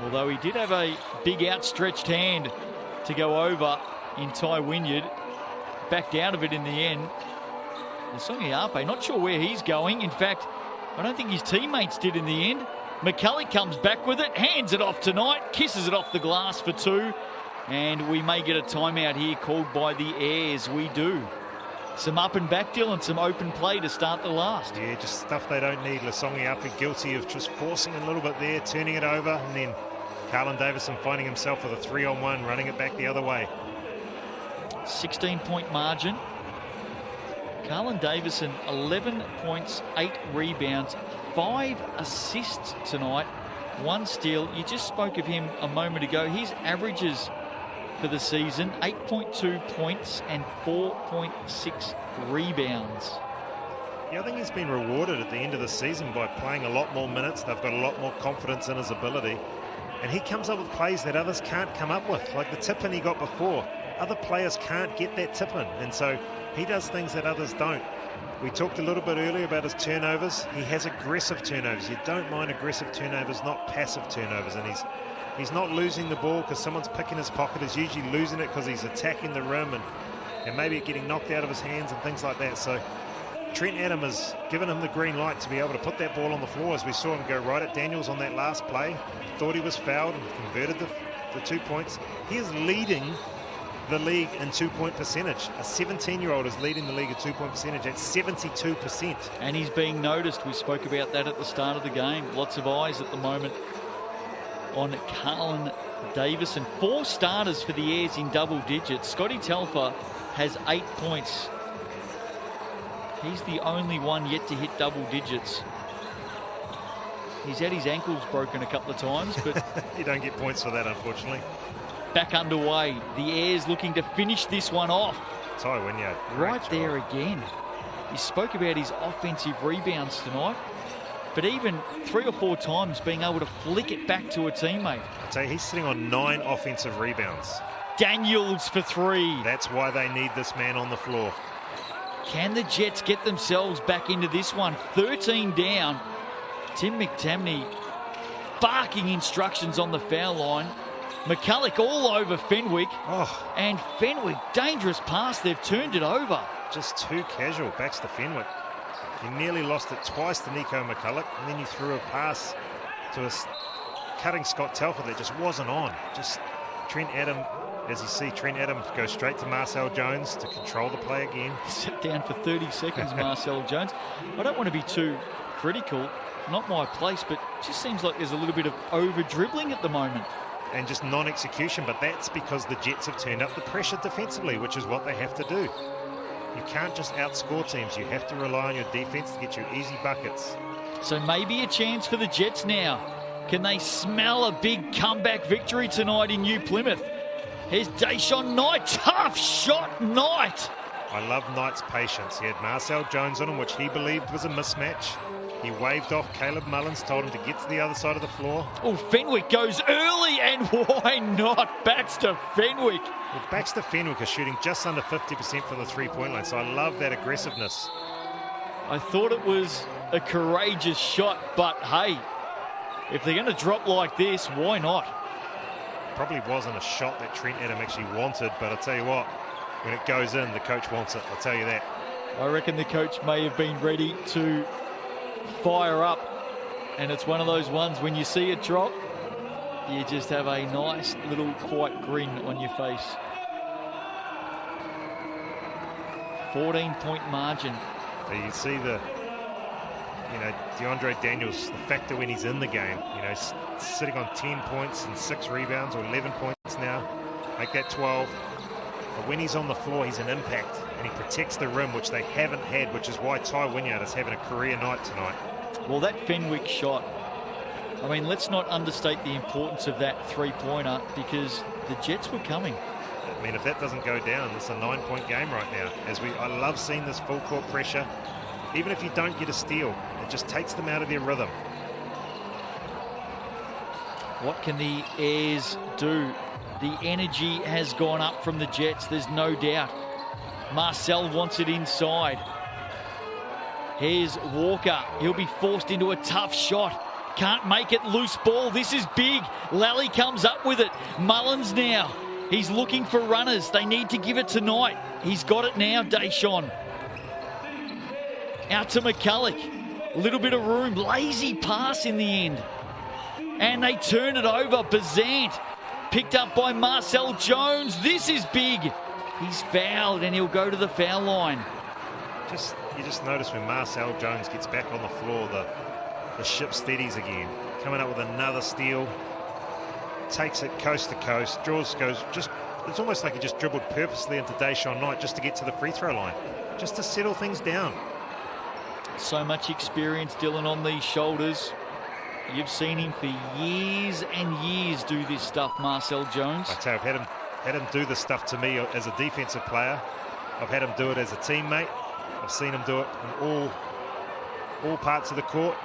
Although he did have a big outstretched hand to go over in Ty Wynyard. Backed out of it in the end. And Sonny Arpe, not sure where he's going. In fact, I don't think his teammates did in the end. McCulloch comes back with it, hands it off tonight, kisses it off the glass for 2. And we may get a timeout here called by the Airs. We do. Some up and back, Dylan, some open play to start the last. Yeah, just stuff they don't need. Lasongi Api guilty of just forcing a little bit there, turning it over, and then Carlin Davison finding himself with a 3-on-1, running it back the other way. 16-point margin. Carlin Davison, 11 points, 8 rebounds, 5 assists tonight, 1 steal. You just spoke of him a moment ago. His averages for the season, 8.2 points and 4.6 rebounds. Yeah, I think he's been rewarded at the end of the season by playing a lot more minutes. They've got a lot more confidence in his ability. And he comes up with plays that others can't come up with, like the tip-in he got before. Other players can't get that tip-in, and so he does things that others don't. We talked a little bit earlier about his turnovers. He has aggressive turnovers. You don't mind aggressive turnovers, not passive turnovers. And he's not losing the ball because someone's picking his pocket. He's usually losing it because he's attacking the rim and maybe getting knocked out of his hands and things like that. So Trent Adam has given him the green light to be able to put that ball on the floor, as we saw him go right at Daniels on that last play. Thought he was fouled and converted the 2 points. He is leading the league in 2-point percentage. A 17-year-old is leading the league at 2-point percentage at 72%. And he's being noticed. We spoke about that at the start of the game. Lots of eyes at the moment on Carlin Davison. 4 starters for the Airs in double digits. Scotty Telfer has 8 points. He's the only one yet to hit double digits. He's had his ankles broken a couple of times, but you don't get points for that, unfortunately. Back underway. The Airs looking to finish this one off. Ty Wynyard. Right there again. You spoke about his offensive rebounds tonight, but even 3 or 4 times being able to flick it back to a teammate. I'll tell you, he's sitting on 9 offensive rebounds. Daniels for 3. That's why they need this man on the floor. Can the Jets get themselves back into this one? 13 down. Tim McTamney barking instructions on the foul line. McCulloch all over Fenwick. Oh. And Fenwick, dangerous pass. They've turned it over. Just too casual. Backs to Fenwick. You nearly lost it twice to Nico McCulloch, and then you threw a pass to a cutting Scott Telfer that just wasn't on. Just Trent Adam, as you see, Trent Adam goes straight to Marcel Jones to control the play again. Sit down for 30 seconds, Marcel Jones. I don't want to be too critical. Not my place, but it just seems like there's a little bit of over-dribbling at the moment. And just non-execution, but that's because the Jets have turned up the pressure defensively, which is what they have to do. You can't just outscore teams. You have to rely on your defense to get you easy buckets. So maybe a chance for the Jets now. Can they smell a big comeback victory tonight in New Plymouth? Here's Deshaun Knight. Tough shot, Knight. I love Knight's patience. He had Marcel Jones on him, which he believed was a mismatch. He waved off Caleb Mullins, told him to get to the other side of the floor. Oh, Fenwick goes early, and why not? Baxter Fenwick. Well, Baxter Fenwick is shooting just under 50% from the three-point line, so I love that aggressiveness. I thought it was a courageous shot, but hey, if they're going to drop like this, why not? Probably wasn't a shot that Trent Adam actually wanted, but I'll tell you what, when it goes in, the coach wants it, I'll tell you that. I reckon the coach may have been ready to fire up, and it's one of those ones when you see it drop, you just have a nice little quiet grin on your face. 14-point margin. So you see the, DeAndre Daniels, the factor when he's in the game, sitting on 10 points and 6 rebounds, or 11 points now, make that 12. But when he's on the floor, he's an impact, and he protects the rim, which they haven't had, which is why Ty Wynyard is having a career night tonight. Well, that Fenwick shot, I mean, let's not understate the importance of that three-pointer, because the Jets were coming. I mean, if that doesn't go down, it's a 9-point game right now. I love seeing this full court pressure. Even if you don't get a steal, it just takes them out of their rhythm. What can the Airs do? The energy has gone up from the Jets, there's no doubt. Marcel wants it inside. Here's Walker. He'll be forced into a tough shot. Can't make it, loose ball. This is big. Lally comes up with it. Mullins now. He's looking for runners. They need to give it tonight. He's got it now, Deshaun. Out to McCulloch. A little bit of room. Lazy pass in the end. And they turn it over. Bazant. Picked up by Marcel Jones. This is big. He's fouled and he'll go to the foul line. You just notice when Marcel Jones gets back on the floor, the ship steadies again. Coming up with another steal. Takes it coast to coast. It's almost like he just dribbled purposely into Deshaun Knight just to get to the free throw line. Just to settle things down. So much experience, Dylan, on these shoulders. You've seen him for years and years do this stuff, Marcel Jones. I tell you, I've had him do this stuff to me as a defensive player. I've had him do it as a teammate. I've seen him do it in all parts of the court.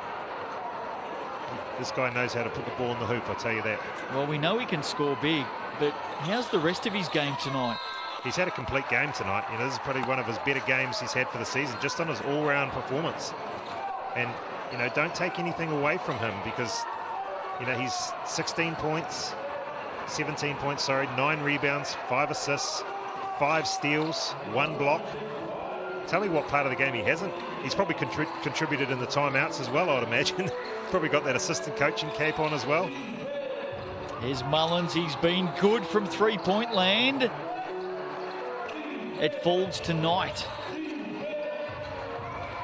This guy knows how to put the ball in the hoop, I'll tell you that. Well, we know he can score big, but how's the rest of his game tonight? He's had a complete game tonight. This is probably one of his better games he's had for the season, just on his all-round performance. And, don't take anything away from him, because, he's 17 points, 9 rebounds, 5 assists, 5 steals, 1 block. Tell me what part of the game he hasn't. He's probably contributed in the timeouts as well, I'd imagine. Probably got that assistant coaching cape on as well. Here's Mullins. He's been good from three-point land. It falls tonight.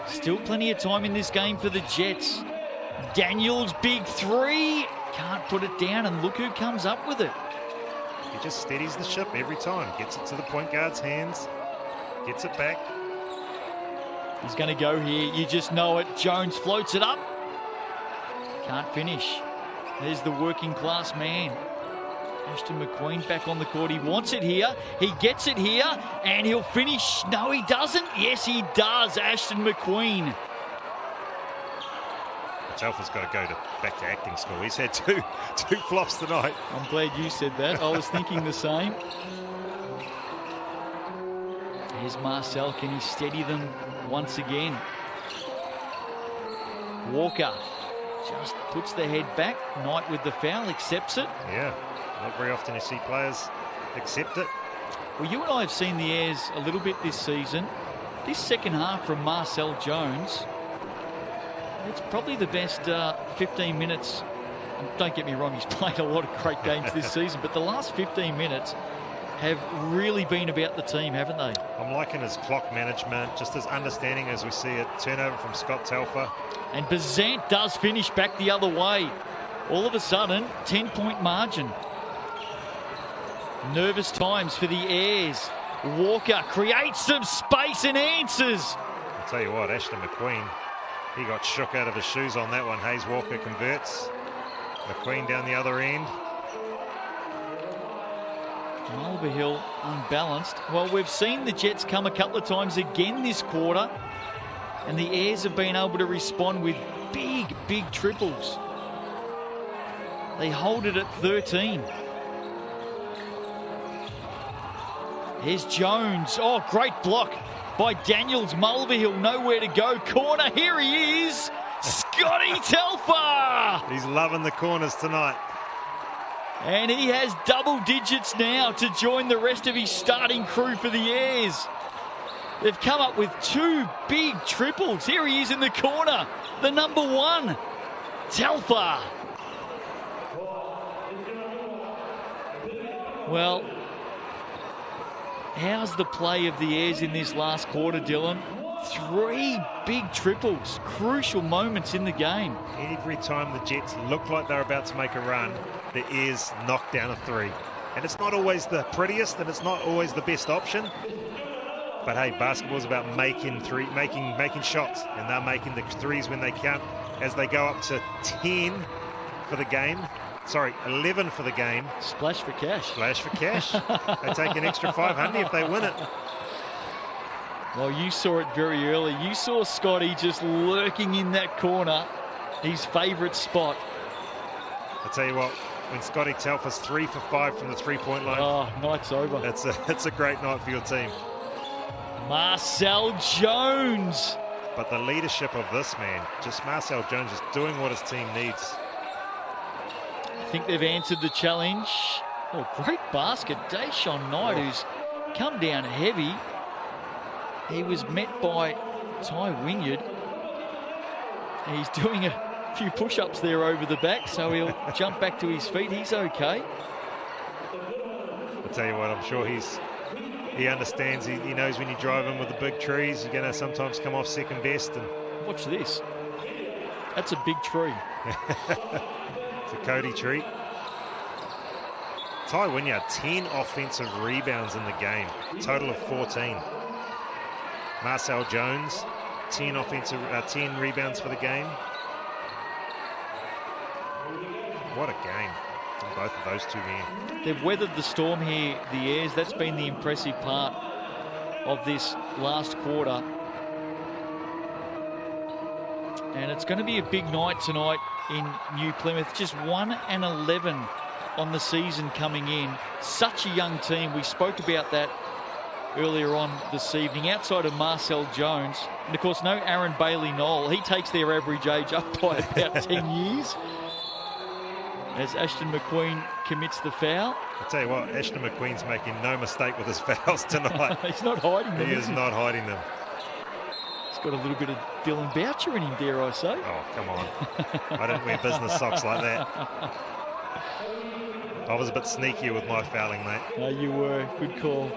Still plenty of time in this game for the Jets. Daniels, big three. Can't put it down, and look who comes up with it. He just steadies the ship every time. Gets it to the point guard's hands. Gets it back. He's going to go here. You just know it. Jones floats it up. Can't finish. There's the working class man. Ashton McQueen back on the court. He wants it here. He gets it here. And he'll finish. No, he doesn't. Yes, he does. Ashton McQueen. Alpha's got to go back to acting school. He's had two flops tonight. I'm glad you said that. I was thinking the same. Here's Marcel. Can he steady them once again? Walker just puts the head back. Knight with the foul, accepts it. Yeah, not very often you see players accept it. Well, you and I have seen the Airs a little bit this season. This second half from Marcel Jones, it's probably the best 15 minutes. Don't get me wrong, he's played a lot of great games this season, but the last 15 minutes have really been about the team, haven't they? I'm liking his clock management, just his understanding as we see a turnover from Scott Telfer. And Bazant does finish back the other way. All of a sudden, 10-point margin. Nervous times for the Airs. Walker creates some space and answers. I'll tell you what, Ashton McQueen, he got shook out of his shoes on that one. Hayes Walker converts. McQueen down the other end. Mulvihill unbalanced. Well, we've seen the Jets come a couple of times again this quarter, and the Airs have been able to respond with big triples. They hold it at 13. Here's Jones. Oh, great block by Daniels. Mulvihill nowhere to go. Corner, here he is. Scotty Telfer. He's loving the corners tonight. And he has double digits now to join the rest of his starting crew for the Airs. They've come up with 2 big triples. Here he is in the corner, the number 1, Telfer. Well, how's the play of the Airs in this last quarter, Dylan? 3 big triples, crucial moments in the game. Every time the Jets look like they're about to make a run, the Airs knock down a 3. And it's not always the prettiest and it's not always the best option. But hey, basketball's about making shots, and they're making the 3s when they count as they go up to 10 for the game. Sorry, 11 for the game. Splash for cash. Splash for cash. They take an extra 500 if they win it. Well, you saw it very early. You saw Scotty just lurking in that corner, his favourite spot. I tell you what, when Scotty Telfer's 3 for 5 from the 3-point line. Oh, night's over. It's a great night for your team. Marcel Jones. But the leadership of this man, just Marcel Jones is doing what his team needs. I think they've answered the challenge. Oh, great basket. Deshaun Knight, who's come down heavy. He was met by Ty Wynyard. He's doing a few push-ups there over the back, so he'll jump back to his feet. He's okay. I'll tell you what, I'm sure he understands. He knows when you drive him with the big trees, you're going to sometimes come off second best. And watch this. That's a big tree. It's a Cody tree. Ty Wynyard, 10 offensive rebounds in the game. Total of 14. Marcel Jones, 10 rebounds for the game. What a game from both of those two men. They've weathered the storm here, the Airs. That's been the impressive part of this last quarter. And it's going to be a big night tonight in New Plymouth. Just 1-11 on the season coming in. Such a young team. We spoke about that earlier on this evening. Outside of Marcel Jones, and of course no Aaron Bailey-Knoll. He takes their average age up by about 10 years. As Ashton McQueen commits the foul. I'll tell you what, Ashton McQueen's making no mistake with his fouls tonight. He's not hiding them. He is not hiding them. He's got a little bit of Dylan Boucher in him, dare I say. Oh, come on. I didn't wear business socks like that. I was a bit sneakier with my fouling, mate. No, you were. Good call.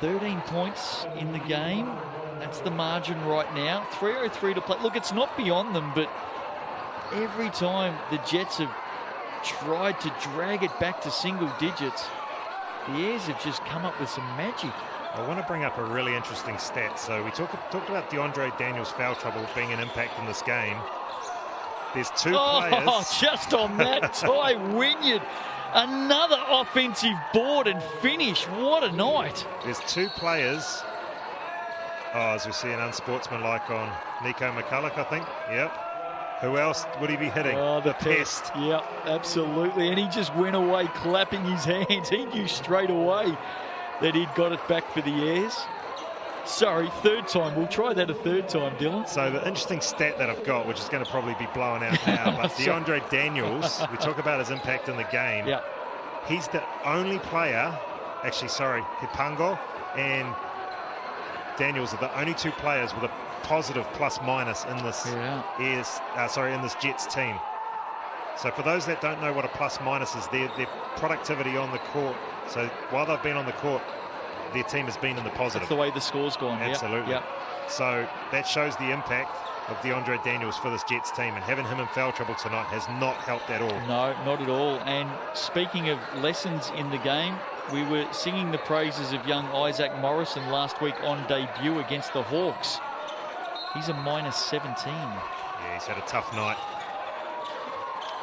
13 points in the game. That's the margin right now. 3:03 to play. Look, it's not beyond them, but every time the Jets have tried to drag it back to single digits, the Airs have just come up with some magic. I want to bring up a really interesting stat. So we talked about DeAndre Daniels' foul trouble being an impact in this game. There's 2 players. Oh, just on that, Ty Wynyard. Another offensive board and finish. What a night. There's 2 players. Oh, as we see an unsportsmanlike on Nico McCulloch, I think. Yep. Who else would he be hitting? Oh, the pest. Yep, absolutely. And he just went away clapping his hands. He knew straight away that he'd got it back for the Airs. Sorry, third time. We'll try that a third time, Dylan. So the interesting stat that I've got, which is going to probably be blown out now, but DeAndre Daniels, we talk about his impact in the game. Yeah. He's the only player, actually, sorry, Hipango and Daniels are the only 2 players with a positive plus-minus in this in this Jets team. So for those that don't know what a plus-minus is, their productivity on the court. So while they've been on the court, their team has been in the positive. That's the way the score's gone. Absolutely. Yep. So that shows the impact of DeAndre Daniels for this Jets team, and having him in foul trouble tonight has not helped at all. No, not at all. And speaking of lessons in the game, we were singing the praises of young Isaac Morrison last week on debut against the Hawks. He's a -17. Yeah, he's had a tough night.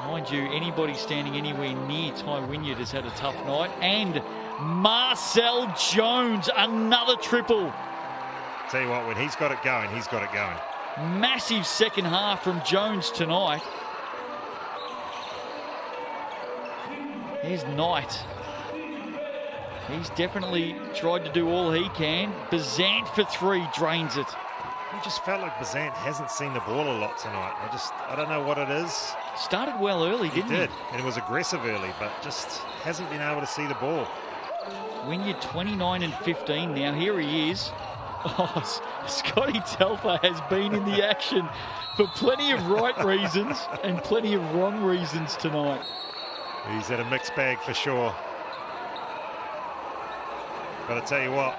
Mind you, anybody standing anywhere near Ty Wynyard has had a tough night. And Marcel Jones, another triple. Tell you what, when he's got it going, he's got it going. Massive second half from Jones tonight. Here's Knight. He's definitely tried to do all he can. Bazant for 3, drains it. I just felt like Bazant hasn't seen the ball a lot tonight. I don't know what it is. Started well early, didn't he? He did, and was aggressive early, but just hasn't been able to see the ball. When you're 29 and 15 now, here he is. Oh, Scotty Telfer has been in the action for plenty of right reasons and plenty of wrong reasons tonight. He's at a mixed bag for sure. But I tell you what,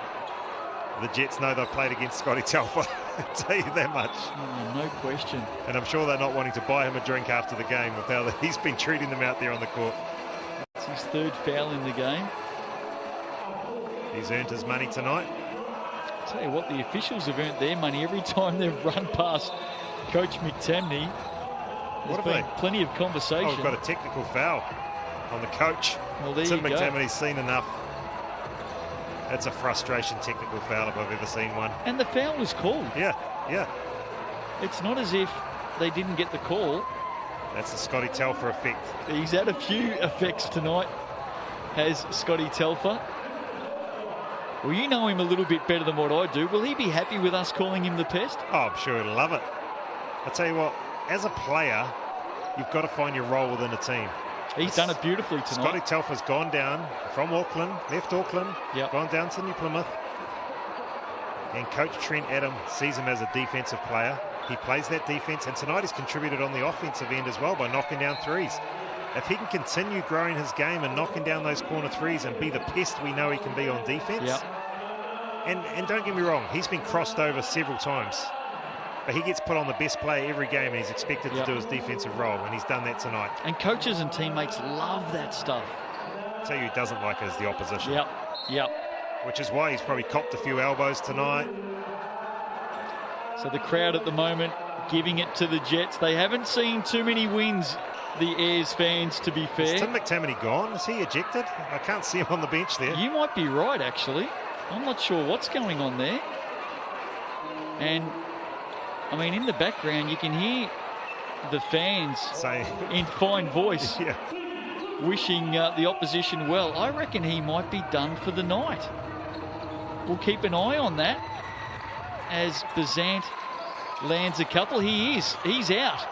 the Jets know they've played against Scotty Telfer. I'll tell you that much. Oh, no question. And I'm sure they're not wanting to buy him a drink after the game with how he's been treating them out there on the court. It's his third foul in the game. He's earned his money tonight. I'll tell you what, the officials have earned their money every time they've run past Coach McTamney. There's been plenty of conversation. Oh, we've got a technical foul on the coach. Well, there Tim you go. McTamney's seen enough. That's a frustration technical foul if I've ever seen one. And the foul was called. Yeah, yeah. It's not as if they didn't get the call. That's the Scotty Telfer effect. He's had a few effects tonight, has Scotty Telfer. Well, you know him a little bit better than what I do. Will he be happy with us calling him the pest? Oh, I'm sure he'll love it. I tell you what, as a player, you've got to find your role within a team. He's done it beautifully tonight. Scotty Telfer's gone down from Auckland, left Auckland, gone down to New Plymouth. And Coach Trent Adam sees him as a defensive player. He plays that defense, and tonight he's contributed on the offensive end as well by knocking down threes. If he can continue growing his game and knocking down those corner threes and be the pest we know he can be on defense. And don't get me wrong, he's been crossed over several times. But he gets put on the best play every game, and he's expected to do his defensive role, and he's done that tonight. And coaches and teammates love that stuff. I'll tell you who doesn't like it is the opposition. Yep. Which is why he's probably copped a few elbows tonight. So the crowd at the moment giving it to the Jets. They haven't seen too many wins, the Airs fans, to be fair. Is Tim McTamney gone? Is he ejected? I can't see him on the bench there. You might be right, actually. I'm not sure what's going on there. And I mean, in the background, you can hear the fans saying in fine voice, wishing the opposition well. I reckon he might be done for the night. We'll keep an eye on that as Bazant lands a couple. He is. He's out.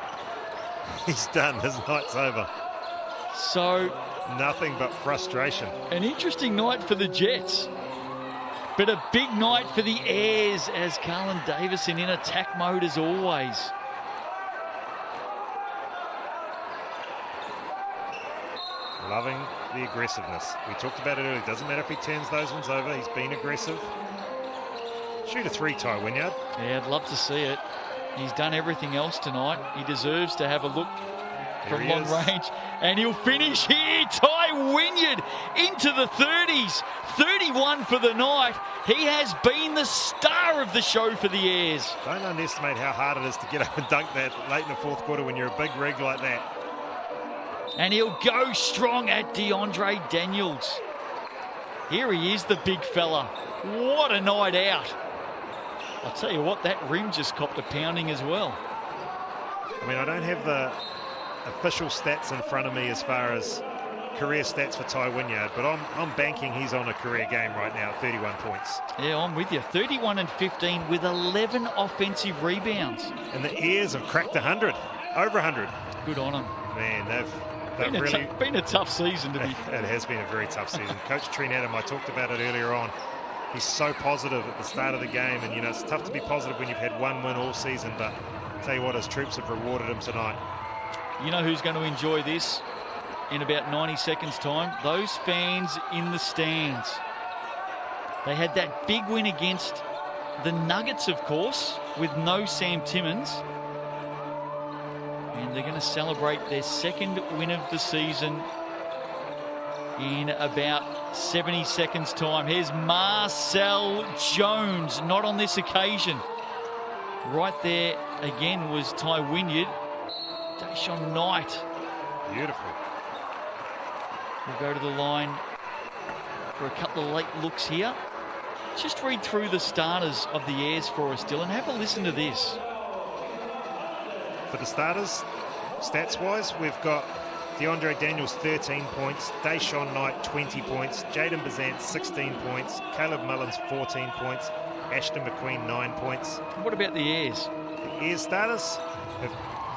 He's done. His night's over. So nothing but frustration. An interesting night for the Jets. But a big night for the Airs as Carlin Davison in attack mode as always. Loving the aggressiveness. We talked about it earlier. Doesn't matter if he turns those ones over. He's been aggressive. Shoot a three, Ty Wynyard. Yeah, I'd love to see it. He's done everything else tonight. He deserves to have a look from long range. And he'll finish here. Ty Wynyard into the 30s. 31 for the night. He has been the star of the show for the Airs. Don't underestimate how hard it is to get up and dunk that late in the fourth quarter when you're a big rig like that. And he'll go strong at DeAndre Daniels. Here he is, the big fella. What a night out. I'll tell you what, that rim just copped a pounding as well. I mean, I don't have the official stats in front of me as far as career stats for Ty Wynyard, but I'm banking he's on a career game right now, 31 points. Yeah, I'm with you. 31 and 15 with 11 offensive rebounds. And the Airs have cracked 100, over 100. Good on them. Man, they've really been a tough season to be. It has been a very tough season. Coach Trent Adam, I talked about it earlier on. He's so positive at the start of the game, and you know it's tough to be positive when you've had one win all season. But I'll tell you what, his troops have rewarded him tonight. You know who's going to enjoy this in about 90 seconds' time? Those fans in the stands. They had that big win against the Nuggets, of course, with no Sam Timmins. And they're going to celebrate their second win of the season in about 70 seconds' time. Here's Marcel Jones, not on this occasion. Right there again was Ty Wynyard. Deshaun Knight. Beautiful. We'll go to the line for a couple of late looks here. Just read through the starters of the Airs for us, Dylan. Have a listen to this. For the starters, stats-wise, we've got DeAndre Daniels 13 points, Deshaun Knight 20 points, Jaden Bazant 16 points, Caleb Mullins 14 points, Ashton McQueen 9 points. What about the Airs? The Airs starters have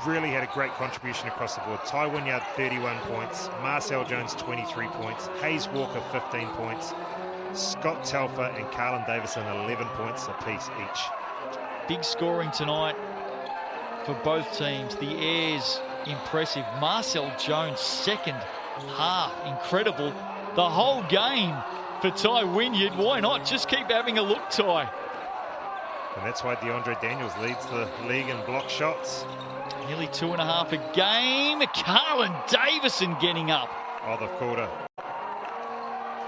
really had a great contribution across the board. Ty Wynyard, 31 points. Marcel Jones, 23 points. Hayes Walker, 15 points. Scott Telfer and Carlin Davison, 11 points apiece each. Big scoring tonight for both teams. The Airs, impressive. Marcel Jones, second half, incredible. The whole game for Ty Wynyard. Why not? Just keep having a look, Ty. And that's why DeAndre Daniels leads the league in block shots. Nearly 2.5 a game. Carlin Davison getting up. Oh, they've called a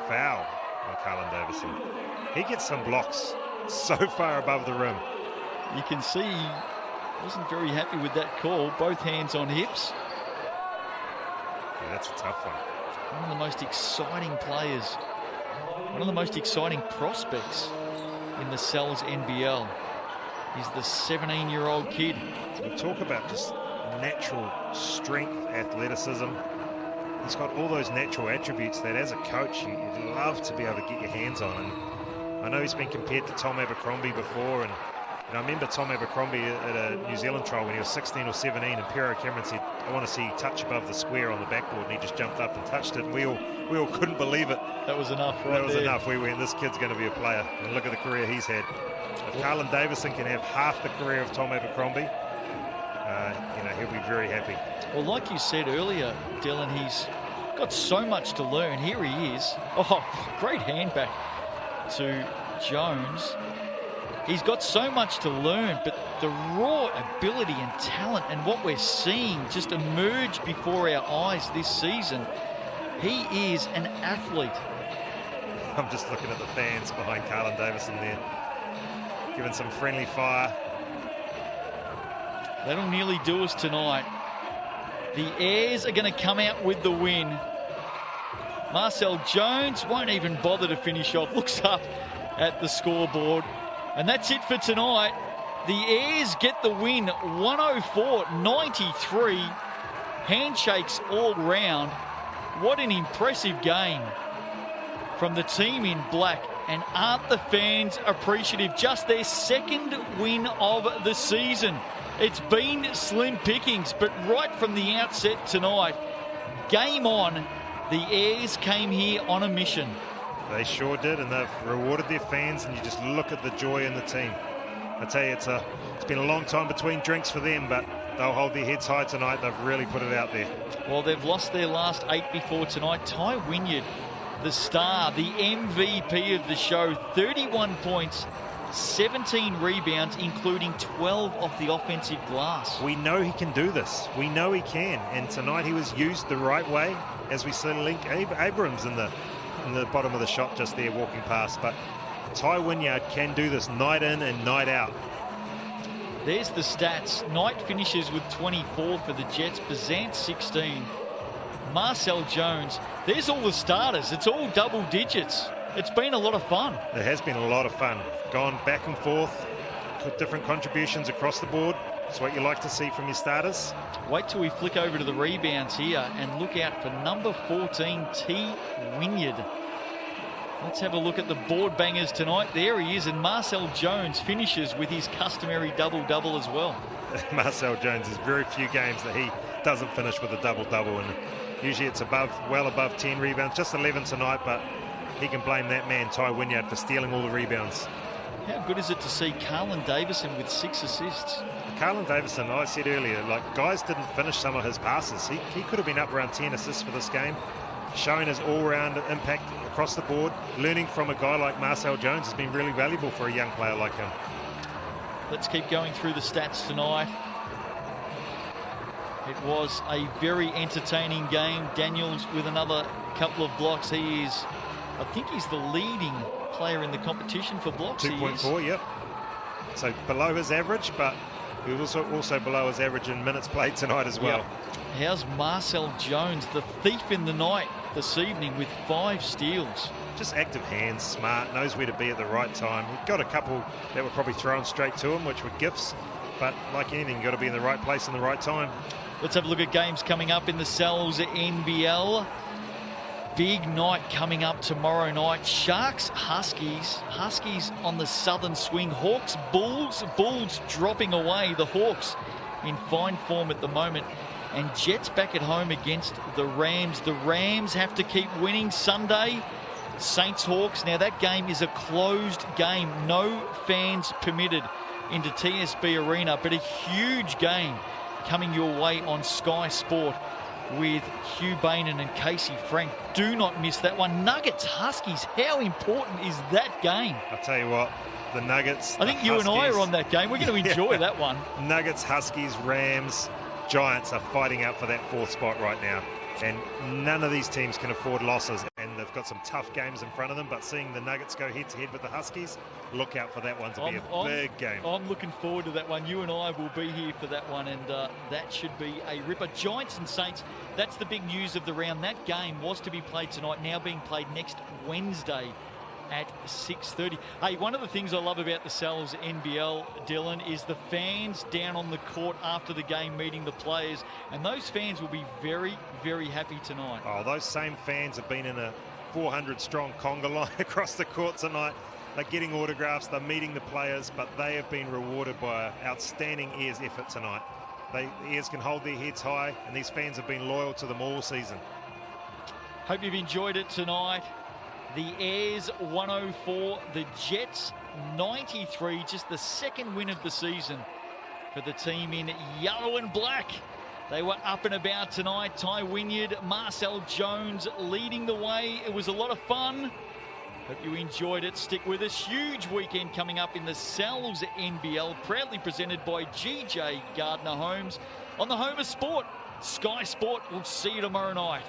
foul on Carlin Davison. He gets some blocks so far above the rim. You can see he wasn't very happy with that call. Both hands on hips. Yeah, that's a tough one. One of the most exciting players. One of the most exciting prospects in the Cells NBL. He's the 17-year-old kid. We talk about just natural strength, athleticism. He's got all those natural attributes that as a coach you'd love to be able to get your hands on. And I know he's been compared to Tom Abercrombie before, and I remember Tom Abercrombie at a New Zealand trial when he was 16 or 17, and Pero Cameron said, I want to see you touch above the square on the backboard, and he just jumped up and touched it, and we all couldn't believe it. That was enough right That was there. enough. We went, this kid's going to be a player, and look at the career he's had. If Carlin Davison can have half the career of Tom Abercrombie, he'll be very happy. Well, like you said earlier, Dylan, he's got so much to learn. Here he is. Oh, great hand back to Jones. He's got so much to learn, but the raw ability and talent and what we're seeing just emerge before our eyes this season, he is an athlete. I'm just looking at the fans behind Carlin Davison there, giving some friendly fire. That'll nearly do us tonight. The Airs are going to come out with the win. Marcel Jones won't even bother to finish off, looks up at the scoreboard. And that's it for tonight. The Airs get the win, 104-93. Handshakes all round. What an impressive game from the team in black. And aren't the fans appreciative? Just their second win of the season. It's been slim pickings, but right from the outset tonight, game on, the Airs came here on a mission. They sure did, and they've rewarded their fans, and you just look at the joy in the team. I tell you, it's been a long time between drinks for them, but they'll hold their heads high tonight. They've really put it out there. Well, they've lost their last 8 before tonight. Ty Wynyard, the star, the MVP of the show, 31 points, 17 rebounds, including 12 off the offensive glass. We know he can do this. We know he can, and tonight he was used the right way, as we see Link Abrams in the bottom of the shot just there walking past. But Ty Wynyard can do this night in and night out. There's the stats. Knight finishes with 24 for the Jets. Bazant 16. Marcel Jones. There's all the starters. It's all double digits. It's been a lot of fun. It has been a lot of fun. Gone back and forth with different contributions across the board. It's what you like to see from your starters. Wait till we flick over to the rebounds here and look out for number 14, T. Wynyard. Let's have a look at the board bangers tonight. There he is, and Marcel Jones finishes with his customary double-double as well. Marcel Jones, there's very few games that he doesn't finish with a double-double, and usually it's well above 10 rebounds, just 11 tonight, but he can blame that man, Ty Wynyard, for stealing all the rebounds. How good is it to see Carlin Davison with 6 assists? Carlin Davison, I said earlier, guys didn't finish some of his passes. He could have been up around 10 assists for this game, showing his all-round impact across the board. Learning from a guy like Marcel Jones has been really valuable for a young player like him. Let's keep going through the stats tonight. It was a very entertaining game. Daniels with another couple of blocks. I think he's the leading player in the competition for blocks. 2.4, yep. So below his average, but he was also below his average in minutes played tonight as well. Yep. How's Marcel Jones, the thief in the night this evening, with 5 steals? Just active hands, smart, knows where to be at the right time. We've got a couple that were probably thrown straight to him, which were gifts. But like anything, you've got to be in the right place in the right time. Let's have a look at games coming up in the Cells NBL. Big night coming up tomorrow night. Sharks, Huskies. Huskies on the southern swing. Hawks, Bulls. Bulls dropping away. The Hawks in fine form at the moment. And Jets back at home against the Rams. The Rams have to keep winning Sunday. Saints Hawks. Now that game is a closed game. No fans permitted into TSB Arena, but a huge game coming your way on Sky Sport with Hugh Bainan and Casey Frank. Do not miss that one. Nuggets Huskies. How important is that game? I'll tell you what, the Nuggets. I think you and I are on that game. We're going to enjoy that one. Nuggets, Huskies, Rams, Giants are fighting out for that 4th spot right now. And none of these teams can afford losses, and they've got some tough games in front of them. But seeing the Nuggets go head-to-head with the Huskies, look out for that one to be a big game. I'm looking forward to that one. You and I will be here for that one, and that should be a ripper. Giants and Saints, that's the big news of the round. That game was to be played tonight, now being played next Wednesday at 6:30. Hey, one of the things I love about the Sal's NBL, Dylan, is the fans down on the court after the game meeting the players, and those fans will be very, very happy tonight. Oh, those same fans have been in a 400-strong conga line across the court tonight. They're getting autographs, they're meeting the players, but they have been rewarded by an outstanding Airs effort tonight. The Airs can hold their heads high, and these fans have been loyal to them all season. Hope you've enjoyed it tonight. The Airs 104, the Jets 93, just the second win of the season for the team in yellow and black. They were up and about tonight. Ty Wynyard, Marcel Jones leading the way. It was a lot of fun. Hope you enjoyed it. Stick with us. Huge weekend coming up in the Sal's NBL, proudly presented by GJ Gardner Homes on the home of sport. Sky Sport. We'll see you tomorrow night.